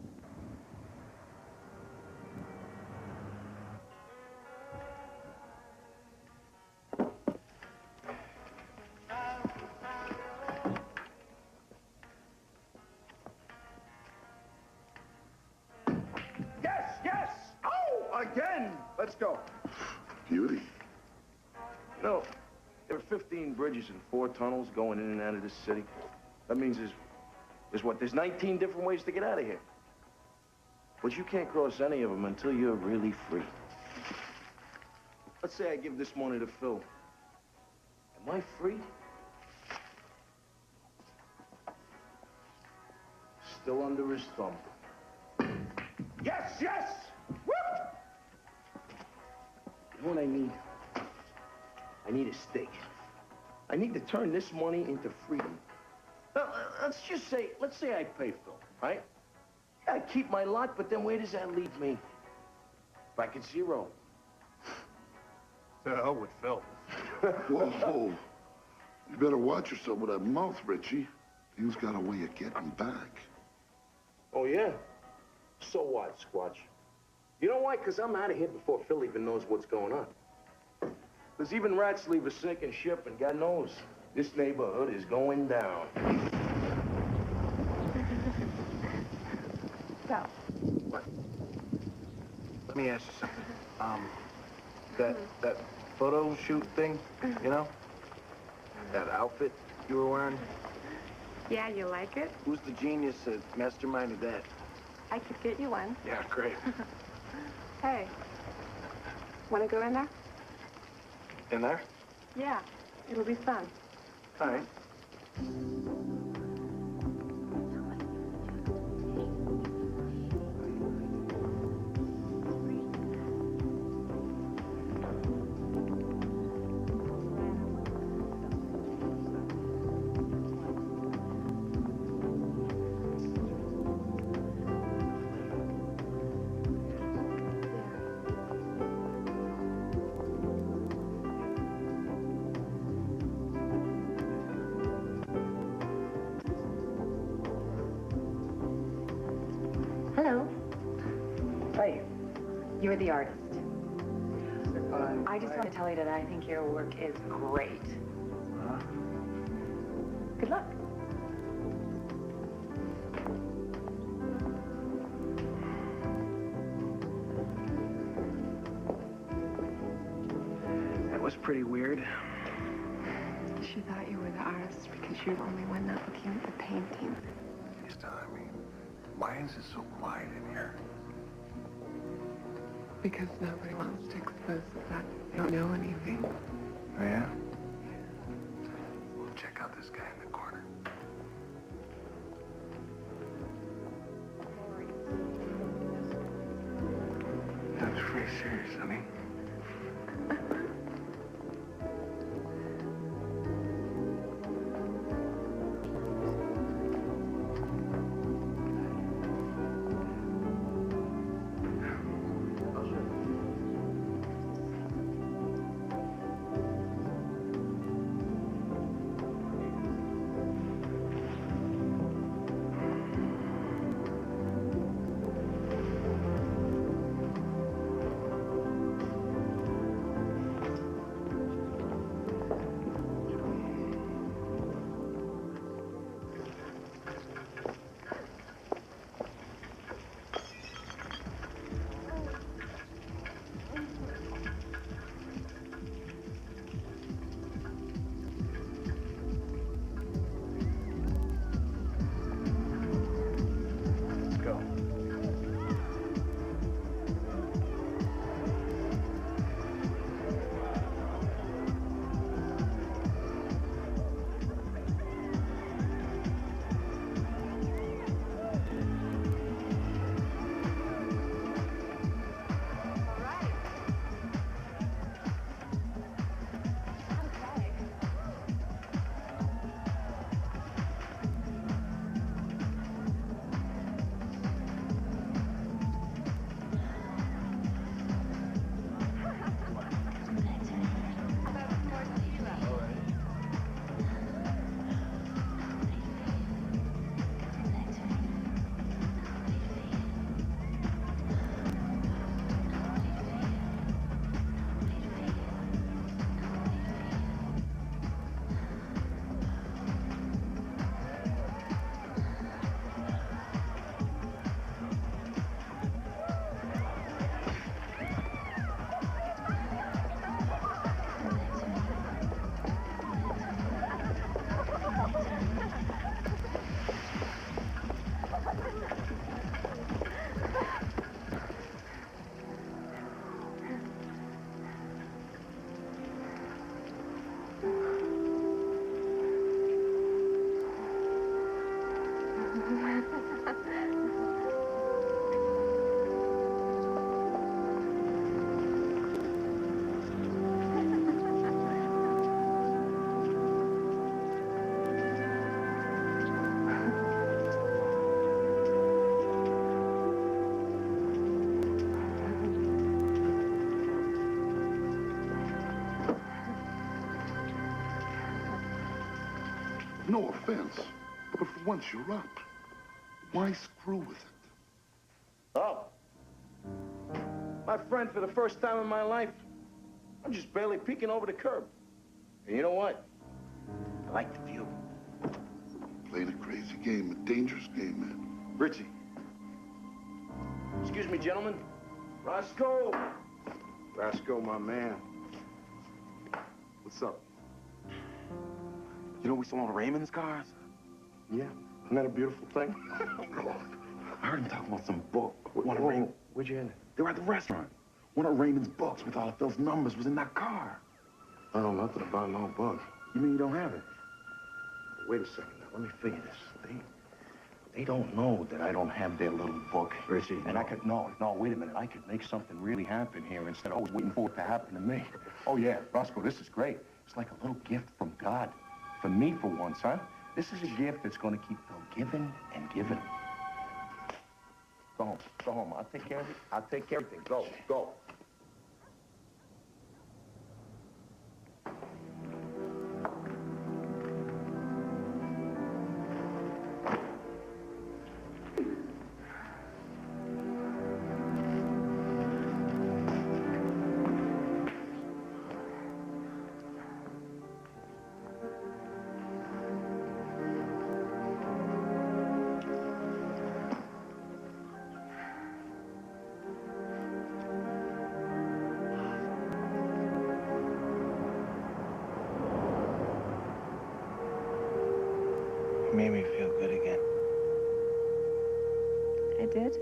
Yes, yes! Oh, again! Let's go. Beauty. You know, there are 15 bridges and 4 tunnels going in and out of this city. That means there's 19 different ways to get out of here. But you can't cross any of them until you're really free. Let's say I give this money to Phil. Am I free? Still under his thumb. Yes, yes! Woo! You know what I need? I need a stake. I need to turn this money into freedom. Now, let's say I pay Phil, right? Yeah, I keep my lot, but then where does that leave me? Back at zero. To hell with Phil. Whoa. You better watch yourself with that mouth, Richie. He's got a way of getting back. Oh, yeah? So what, Squatch? You know why? Because I'm out of here before Phil even knows what's going on. Because even rats leave a sinking ship, and God knows, this neighborhood is going down. So, What? Let me ask you something. That photo shoot thing, you know? That outfit you were wearing? yeah, you like it? Who's the genius that masterminded that? I could get you one. Yeah, great. Hey, want to go in there? In there? Yeah, it'll be fun. All right. Hello. Hey. You're the artist. I just want to tell you that I think your work is great. Good luck. That was pretty weird. She thought you were the artist because you're the only one not looking at the painting. I mean, why is it so quiet in here? Because nobody wants to expose the fact that they don't know anything. Oh, yeah? Well, check out this guy in the corner. That's pretty serious, honey. No offense, but for once you're up. Why screw with it? Oh. My friend, for the first time in my life, I'm just barely peeking over the curb. And you know what? I like the view. Played a crazy game, a dangerous game, man. Richie. Excuse me, gentlemen. Roscoe. Roscoe, my man. What's up? You know we saw all the Raymond's cars? Yeah. Isn't that a beautiful thing? I heard him talking about some book. Where'd you end it? They were at the restaurant. One of Raymond's books with all of Phil's numbers was in that car. I don't know nothing about no book. You mean you don't have it? Wait a second now. Let me figure this. They don't know that I don't have their little book. Richie, And I could, no, wait a minute. I could make something really happen here instead of always waiting for it to happen to me. Oh, yeah, Roscoe, this is great. It's like a little gift from God. For me, for once, huh? This is a gift that's going to keep Phil giving and giving. Go home. Go home. I'll take care of it. I'll take care of everything. Go. Go. You made me feel good again. I did?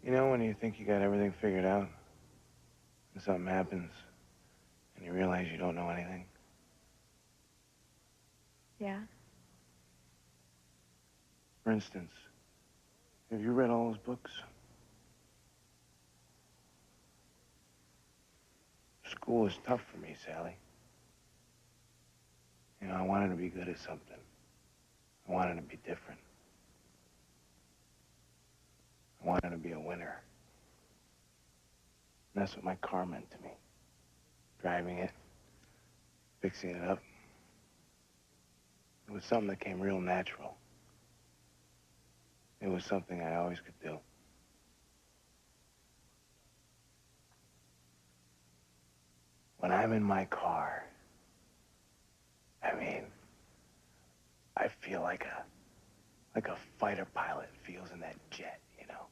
You know when you think you got everything figured out, and something happens, and you realize you don't know anything? Yeah. For instance, have you read all those books? School is tough for me, Sally. You know, I wanted to be good at something. I wanted to be different. I wanted to be a winner. And that's what my car meant to me. Driving it, fixing it up. It was something that came real natural. It was something I always could do. When I'm in my car, I mean, I feel like a fighter pilot feels in that jet, you know?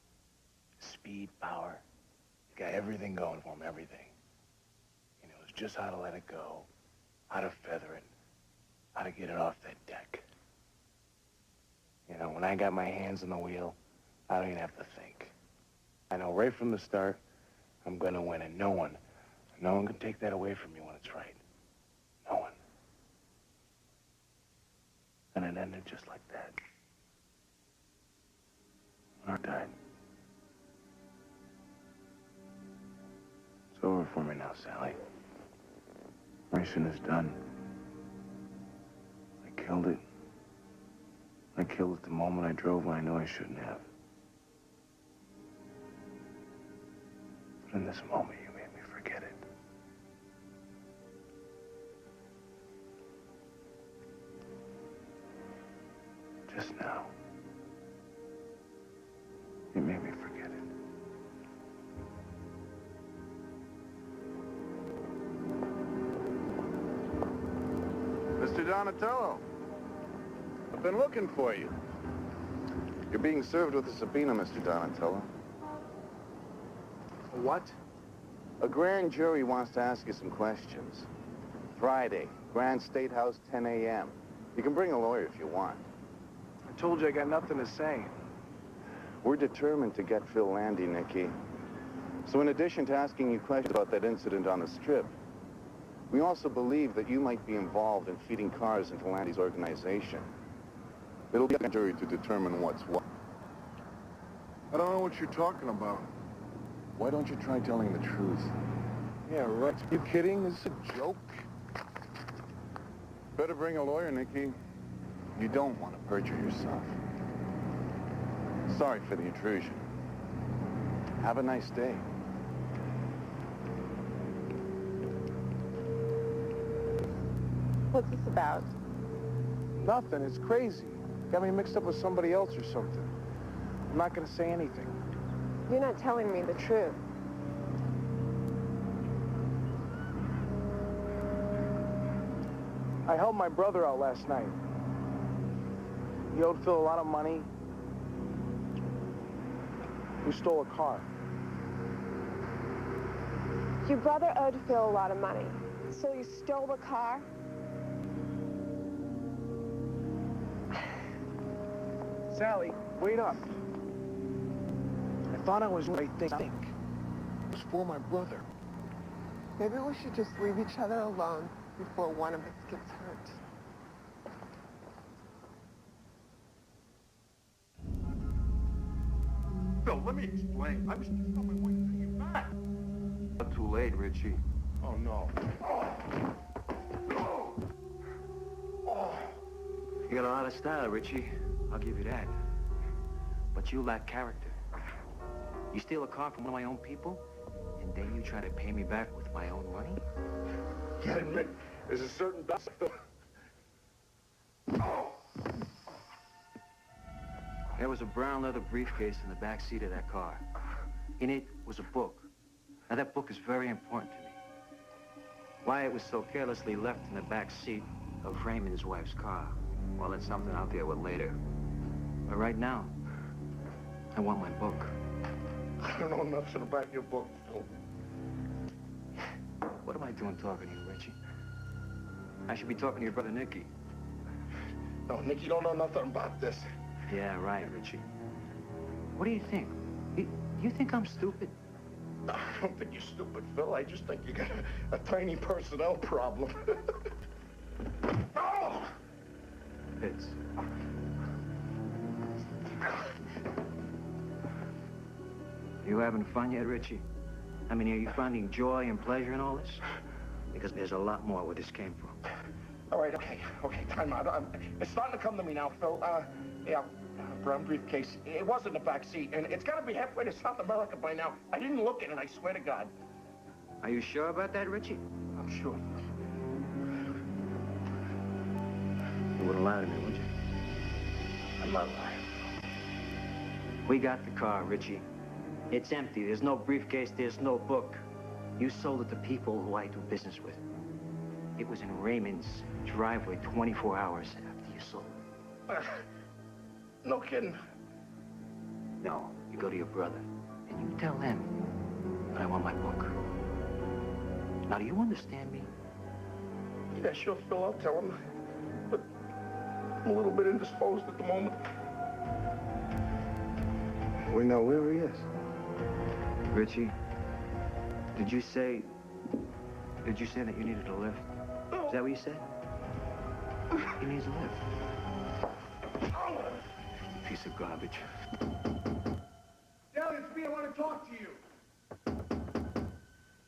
Speed, power, got everything going for him, everything. You know, it's just how to let it go, how to feather it, how to get it off that deck. You know, when I got my hands on the wheel, I don't even have to think. I know right from the start, I'm gonna win, and no one can take that away from me when it's right. No one. And it ended just like that. When I died. It's over for me now, Sally. Racing is done. I killed it. I killed it the moment I drove when I knew I shouldn't have. But in this moment, you made me forget it. Just now. You made me forget it. Mr. Donatello, I've been looking for you. You're being served with a subpoena, Mr. Donatello. What? A grand jury wants to ask you some questions. Friday, Grand State House, 10 a.m. You can bring a lawyer if you want. I told you I got nothing to say. We're determined to get Phil Landy, Nicky. So in addition to asking you questions about that incident on the Strip, we also believe that you might be involved in feeding cars into Landy's organization. It'll be up to the jury to determine what's what. I don't know what you're talking about. Why don't you try telling the truth? Yeah, right. Are you kidding? This is a joke. Better bring a lawyer, Nicky. You don't want to perjure yourself. Sorry for the intrusion. Have a nice day. What's this about? Nothing. It's crazy. Got me mixed up with somebody else or something. I'm not gonna say anything. You're not telling me the truth. I helped my brother out last night. He owed Phil a lot of money. We stole a car. Your brother owed Phil a lot of money, so you stole a car? Sally, wait up. I thought I was doing the right thing. It was for my brother. Maybe we should just leave each other alone before one of us gets hurt. Bill, let me explain. I was just on my way to pay you back. Not too late, Richie. Oh, no. You got a lot of style, Richie. I'll give you that. But you lack character. You steal a car from one of my own people, and then you try to pay me back with my own money? You gotta admit, there's a certain balance. There was a brown leather briefcase in the back seat of that car. In it was a book. Now, that book is very important to me. Why it was so carelessly left in the back seat of Raymond's wife's car. Well, that's something I'll deal with later. But right now, I want my book. I don't know nothing about your book, Phil. What am I doing talking to you, Richie? I should be talking to your brother, Nicky. No, Nick, you don't know nothing about this. Yeah, right, Richie. What do you think? You think I'm stupid? I don't think you're stupid, Phil. I just think you got a tiny personnel problem. Oh! It's... You having fun yet, Richie? I mean, are you finding joy and pleasure in all this? Because there's a lot more where this came from. All right, okay, time out. It's starting to come to me now, Phil. Yeah, brown briefcase. It was in the back seat, and it's got to be halfway to South America by now. I didn't look in it, I swear to God. Are you sure about that, Richie? I'm sure. You wouldn't lie to me, would you? I'm not lying. We got the car, Richie. It's empty. There's no briefcase. There's no book. You sold it to people who I do business with. It was in Raymond's driveway 24 hours after you sold it. No kidding. No, you go to your brother, and you tell him that I want my book. Now, do you understand me? Yeah, sure, Phil, I'll tell him. But I'm a little bit indisposed at the moment. We know where he is. Richie, did you say that you needed a lift? Is that what you said? He needs a lift. Piece of garbage. Sally, it's me. I want to talk to you.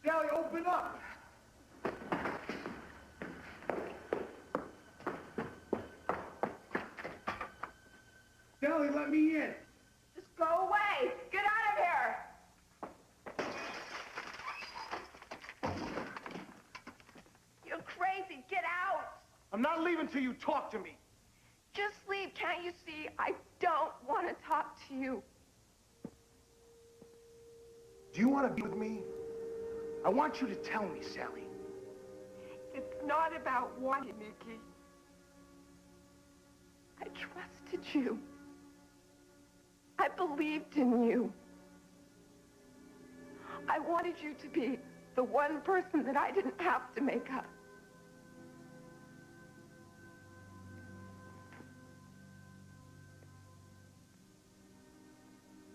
Sally, open up. Sally, let me in. Just go away! Get out of here! You're crazy! Get out! I'm not leaving till you talk to me. Just leave, can't you see? I don't want to talk to you. Do you want to be with me? I want you to tell me, Sally. It's not about wanting, Nicky. I trusted you. I believed in you. I wanted you to be the one person that I didn't have to make up.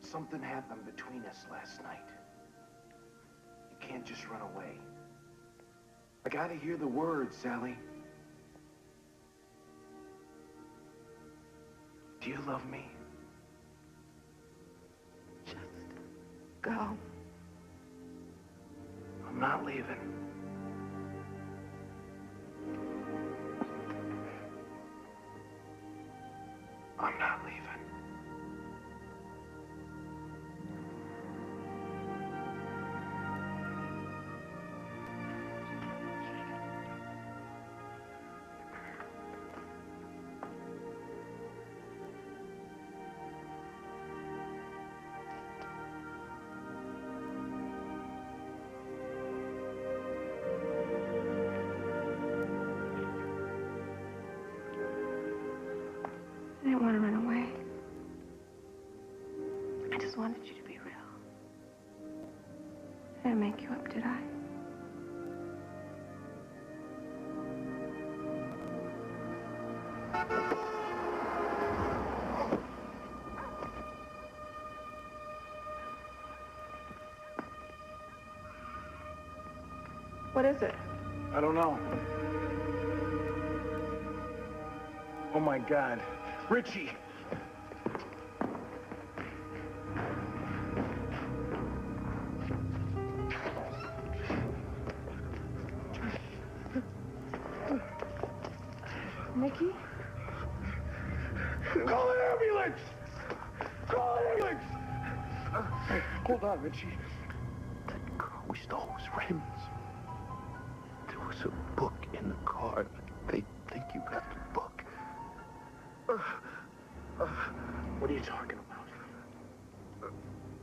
Something happened between us last night. You can't just run away. I gotta hear the words, Sally. Do you love me? Just go. I'm not leaving. I'm not leaving. didn't want to run away. I just wanted you to be real. I didn't make you up, did I? What is it? I don't know. Oh my God. Richie! Nicky? Call an ambulance! Call an ambulance! Hey, hold on, Richie. That girl we stole was Raymond's. There was a book in the car. They think you got the book. What are you talking about?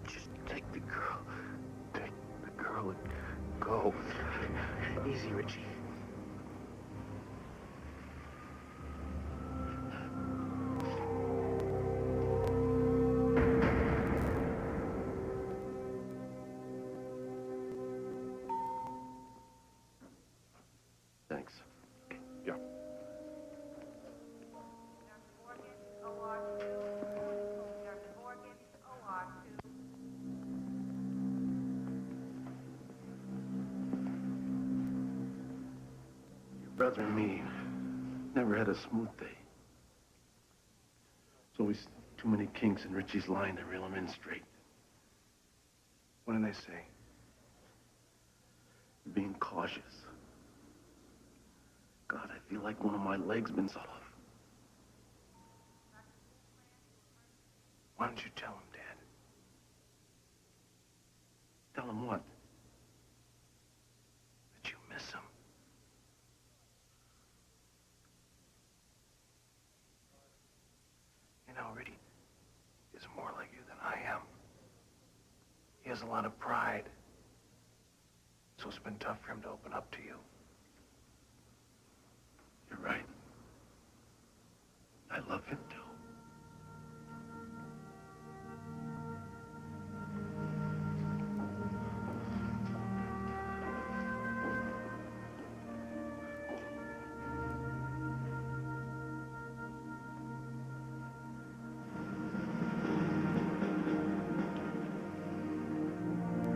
Just take the girl. Take the girl and go. Easy, Richie. Thanks. Yeah. Your brother and me never had a smooth day. There's always too many kinks in Richie's line to reel him in straight. What did they say? You're being cautious. God, I feel like one of my legs been sawed off. Why don't you tell him, Dad? Tell him what? That you miss him. You know, Richie is more like you than I am. He has a lot of pride. So it's been tough for him to open up to you. You're right. I love him too.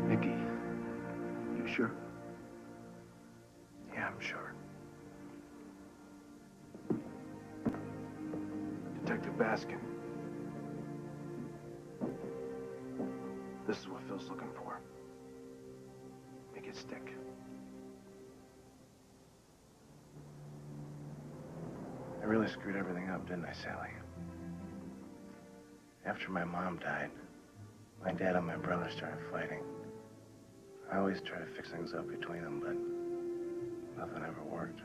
Nicky, you sure? Yeah, I'm sure. Detective Baskin. This is what Phil's looking for. Make it stick. I really screwed everything up, didn't I, Sally? After my mom died, my dad and my brother started fighting. I always try to fix things up between them, but nothing ever worked.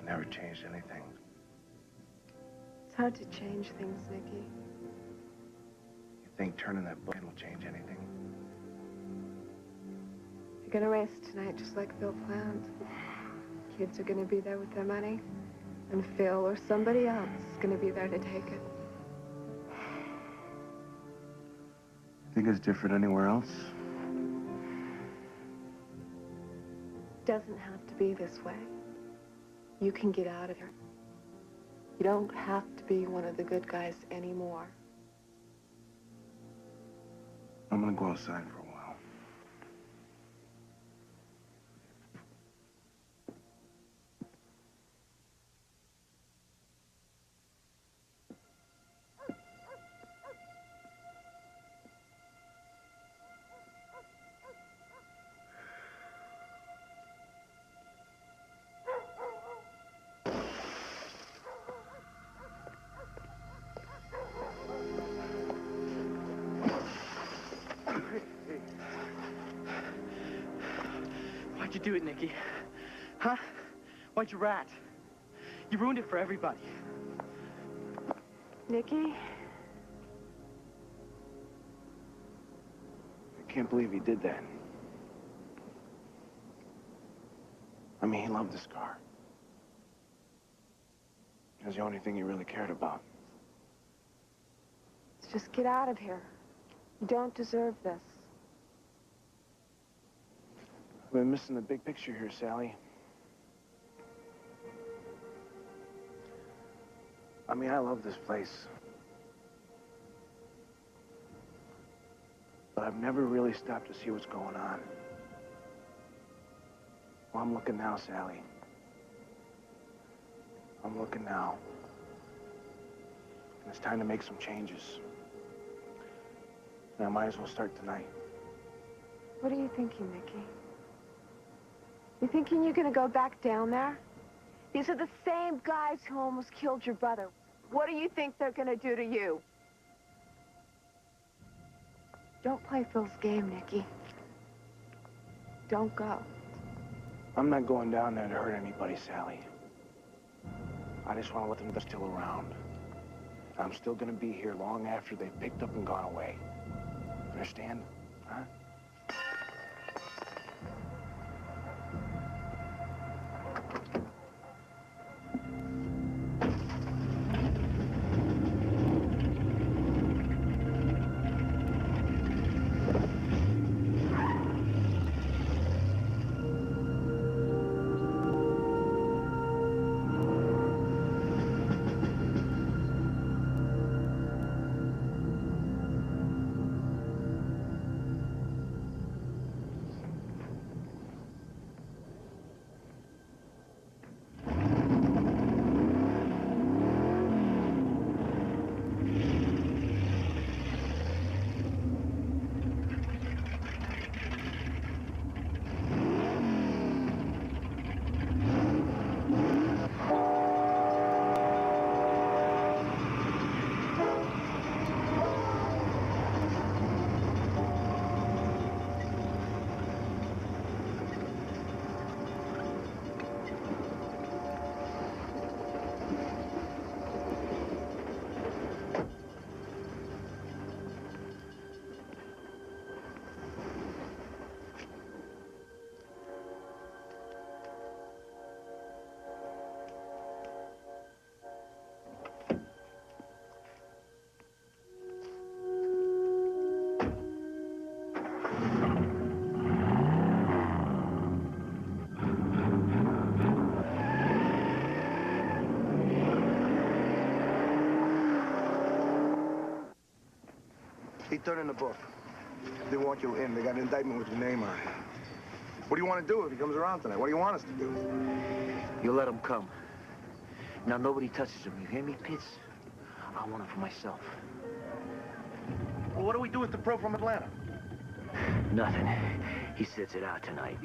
I never changed anything. It's hard to change things, Nicky. You think turning that book in will change anything? You're gonna race tonight just like Phil planned. Kids are gonna be there with their money, and Phil or somebody else is gonna be there to take it. Think it's different anywhere else? Doesn't have to be this way. You can get out of here. You don't have to be one of the good guys anymore. I'm gonna go outside for a while. Why'd you do it, Nicky? Huh? Why'd you rat? You ruined it for everybody. Nicky? I can't believe he did that. I mean, he loved this car. It was the only thing he really cared about. Let's just get out of here. You don't deserve this. I've been missing the big picture here, Sally. I mean, I love this place. But I've never really stopped to see what's going on. Well, I'm looking now, Sally. I'm looking now. And it's time to make some changes. And I might as well start tonight. What are you thinking, Nicky? You thinking you're gonna go back down there? These are the same guys who almost killed your brother. What do you think they're gonna do to you? Don't play Phil's game, Nicky. Don't go. I'm not going down there to hurt anybody, Sally. I just want to let them know they're still around. I'm still gonna be here long after they've picked up and gone away. Understand? Huh? He turned in the book. They want you in. They got an indictment with your name on it. What do you want to do if he comes around tonight? What do you want us to do? You let him come. Now nobody touches him. You hear me, Pitts? I want him for myself. Well, what do we do with the pro from Atlanta? Nothing. He sits it out tonight.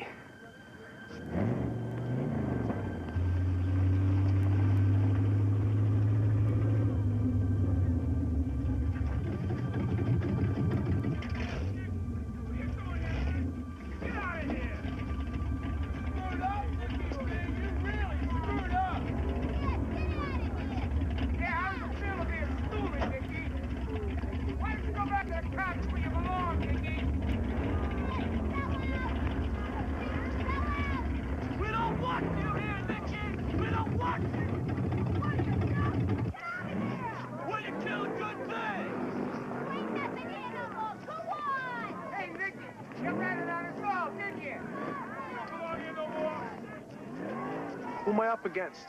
Who am I up against?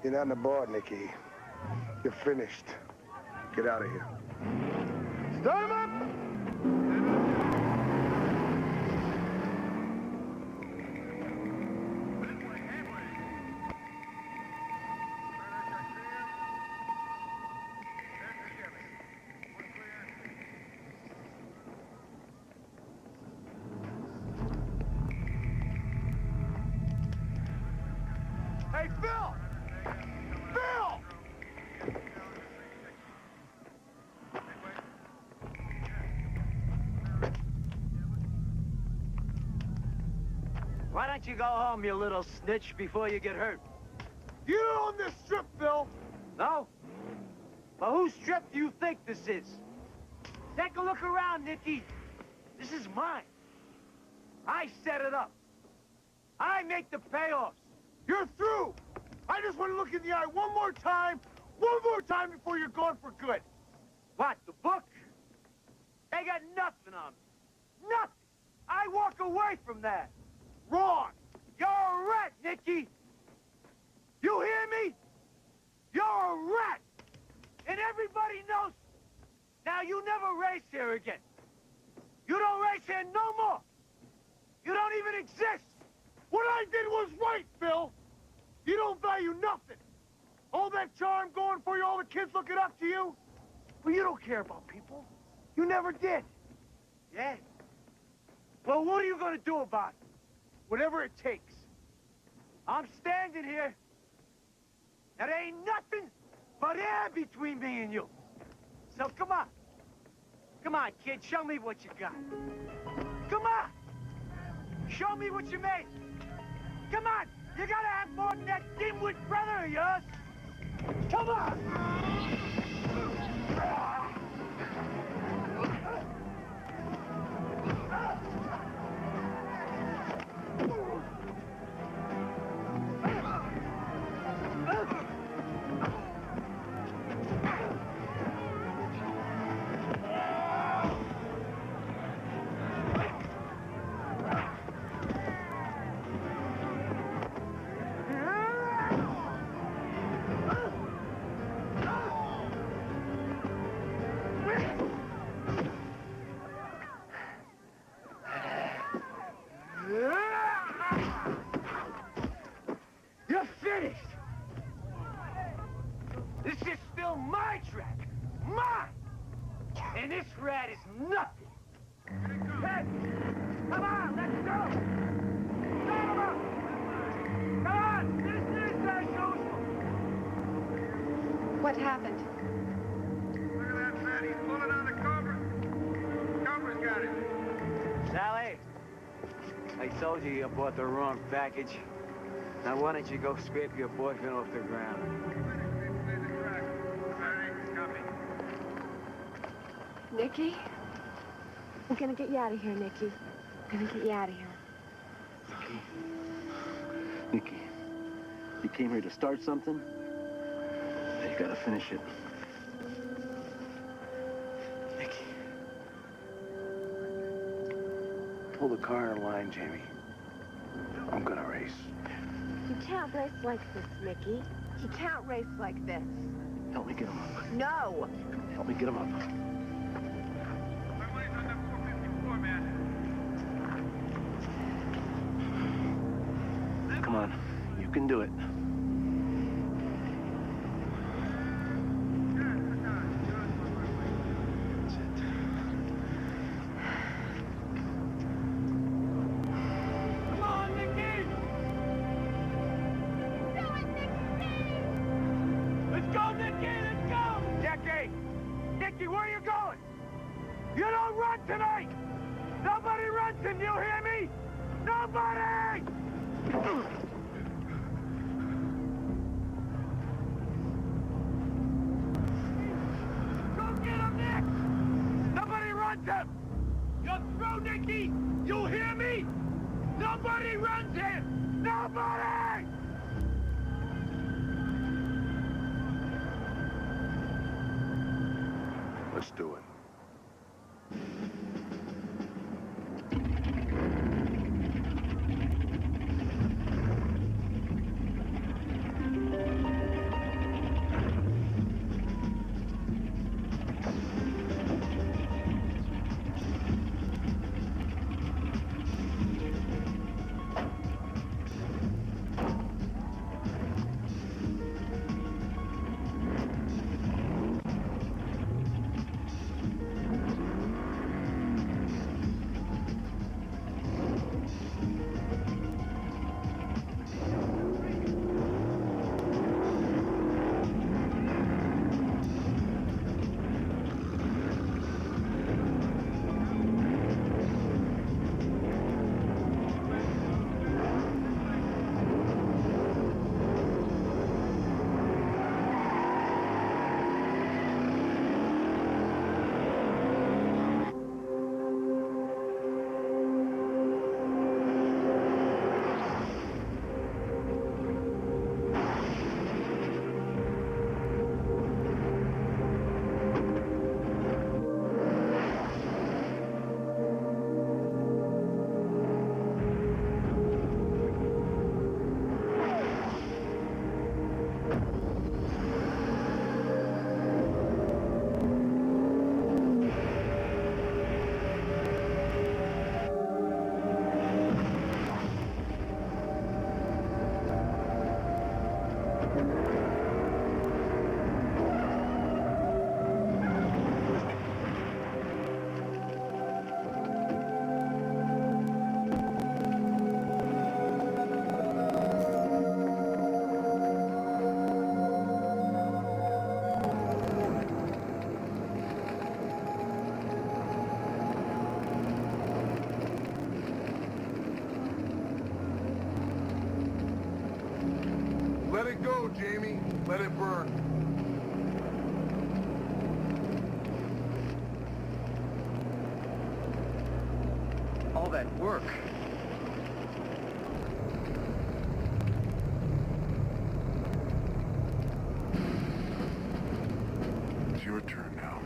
You're not on the board, Nicky. You're finished. Get out of here. Start him up! Hey, Phil! Phil! Why don't you go home, you little snitch, before you get hurt? You own this strip, Phil! No? But whose strip do you think this is? Take a look around, Nicky. This is mine. I set it up. I make the payoffs. You're through! I just want to look in the eye one more time before you're gone for good. What, the book? They got nothing on me. Nothing. I walk away from that. Wrong. You're a rat, Nicky. You hear me? You're a rat. And everybody knows. Now, you never race here again. You don't race here no more. You don't even exist. What I did was right, Phil. You don't value nothing. All that charm going for you, all the kids looking up to you. Well, you don't care about people. You never did. Yeah? Well, what are you gonna do about it? Whatever it takes. I'm standing here. There ain't nothing but air between me and you. So come on. Come on, kid, show me what you got. Come on. Show me what you made. Come on. You gotta have more than that dimwit brother of yours. Come on. You're finished. This is still my track. Mine. And this rat is nothing. Hey, come on, let's go. Come on, this is as usual. What happened? Look at that man, he's pulling on the cover. Cover's got it. Sally, I told you you bought the wrong package. Now why don't you go scrape your boyfriend off the ground? Nicky? I'm gonna get you out of here, Nicky. I'm gonna get you out of here. Nicky, you came here to start something? You gotta finish it. Nicky. Pull the car in line, Jamie. I'm gonna race. You can't race like this, Nicky. You can't race like this. Help me get him up. No! Help me get him up. Come on, you can do it. That's it. Come on, Nicky! Do it, Nicky! Let's go, Nicky! Let's go! Nicky! Nicky, where are you going? You don't run tonight! Nobody runs him, you hear me? Nobody! Go get him, Nick! Nobody runs him! You're through, Nicky! You hear me? Nobody runs him! Nobody! Let's do it. Let it go, Jamie. Let it burn. All that work. It's your turn now.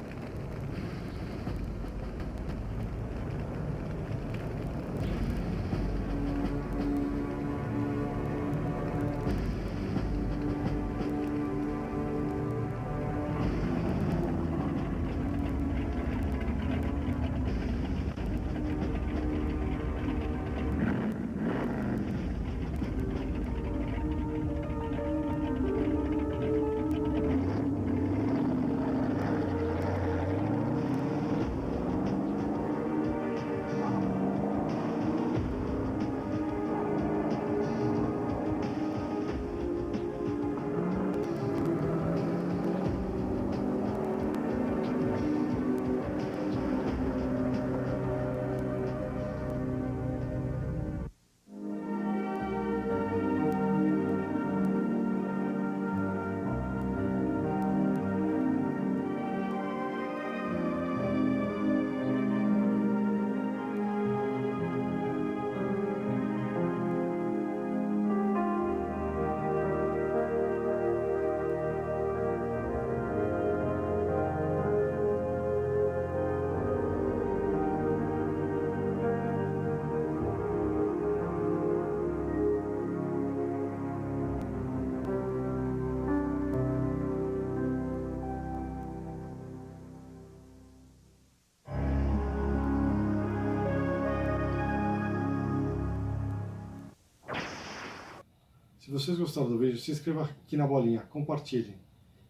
Se vocês gostaram do vídeo, se inscreva aqui na bolinha, compartilhem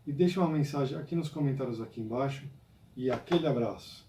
e deixe uma mensagem aqui nos comentários aqui embaixo e aquele abraço.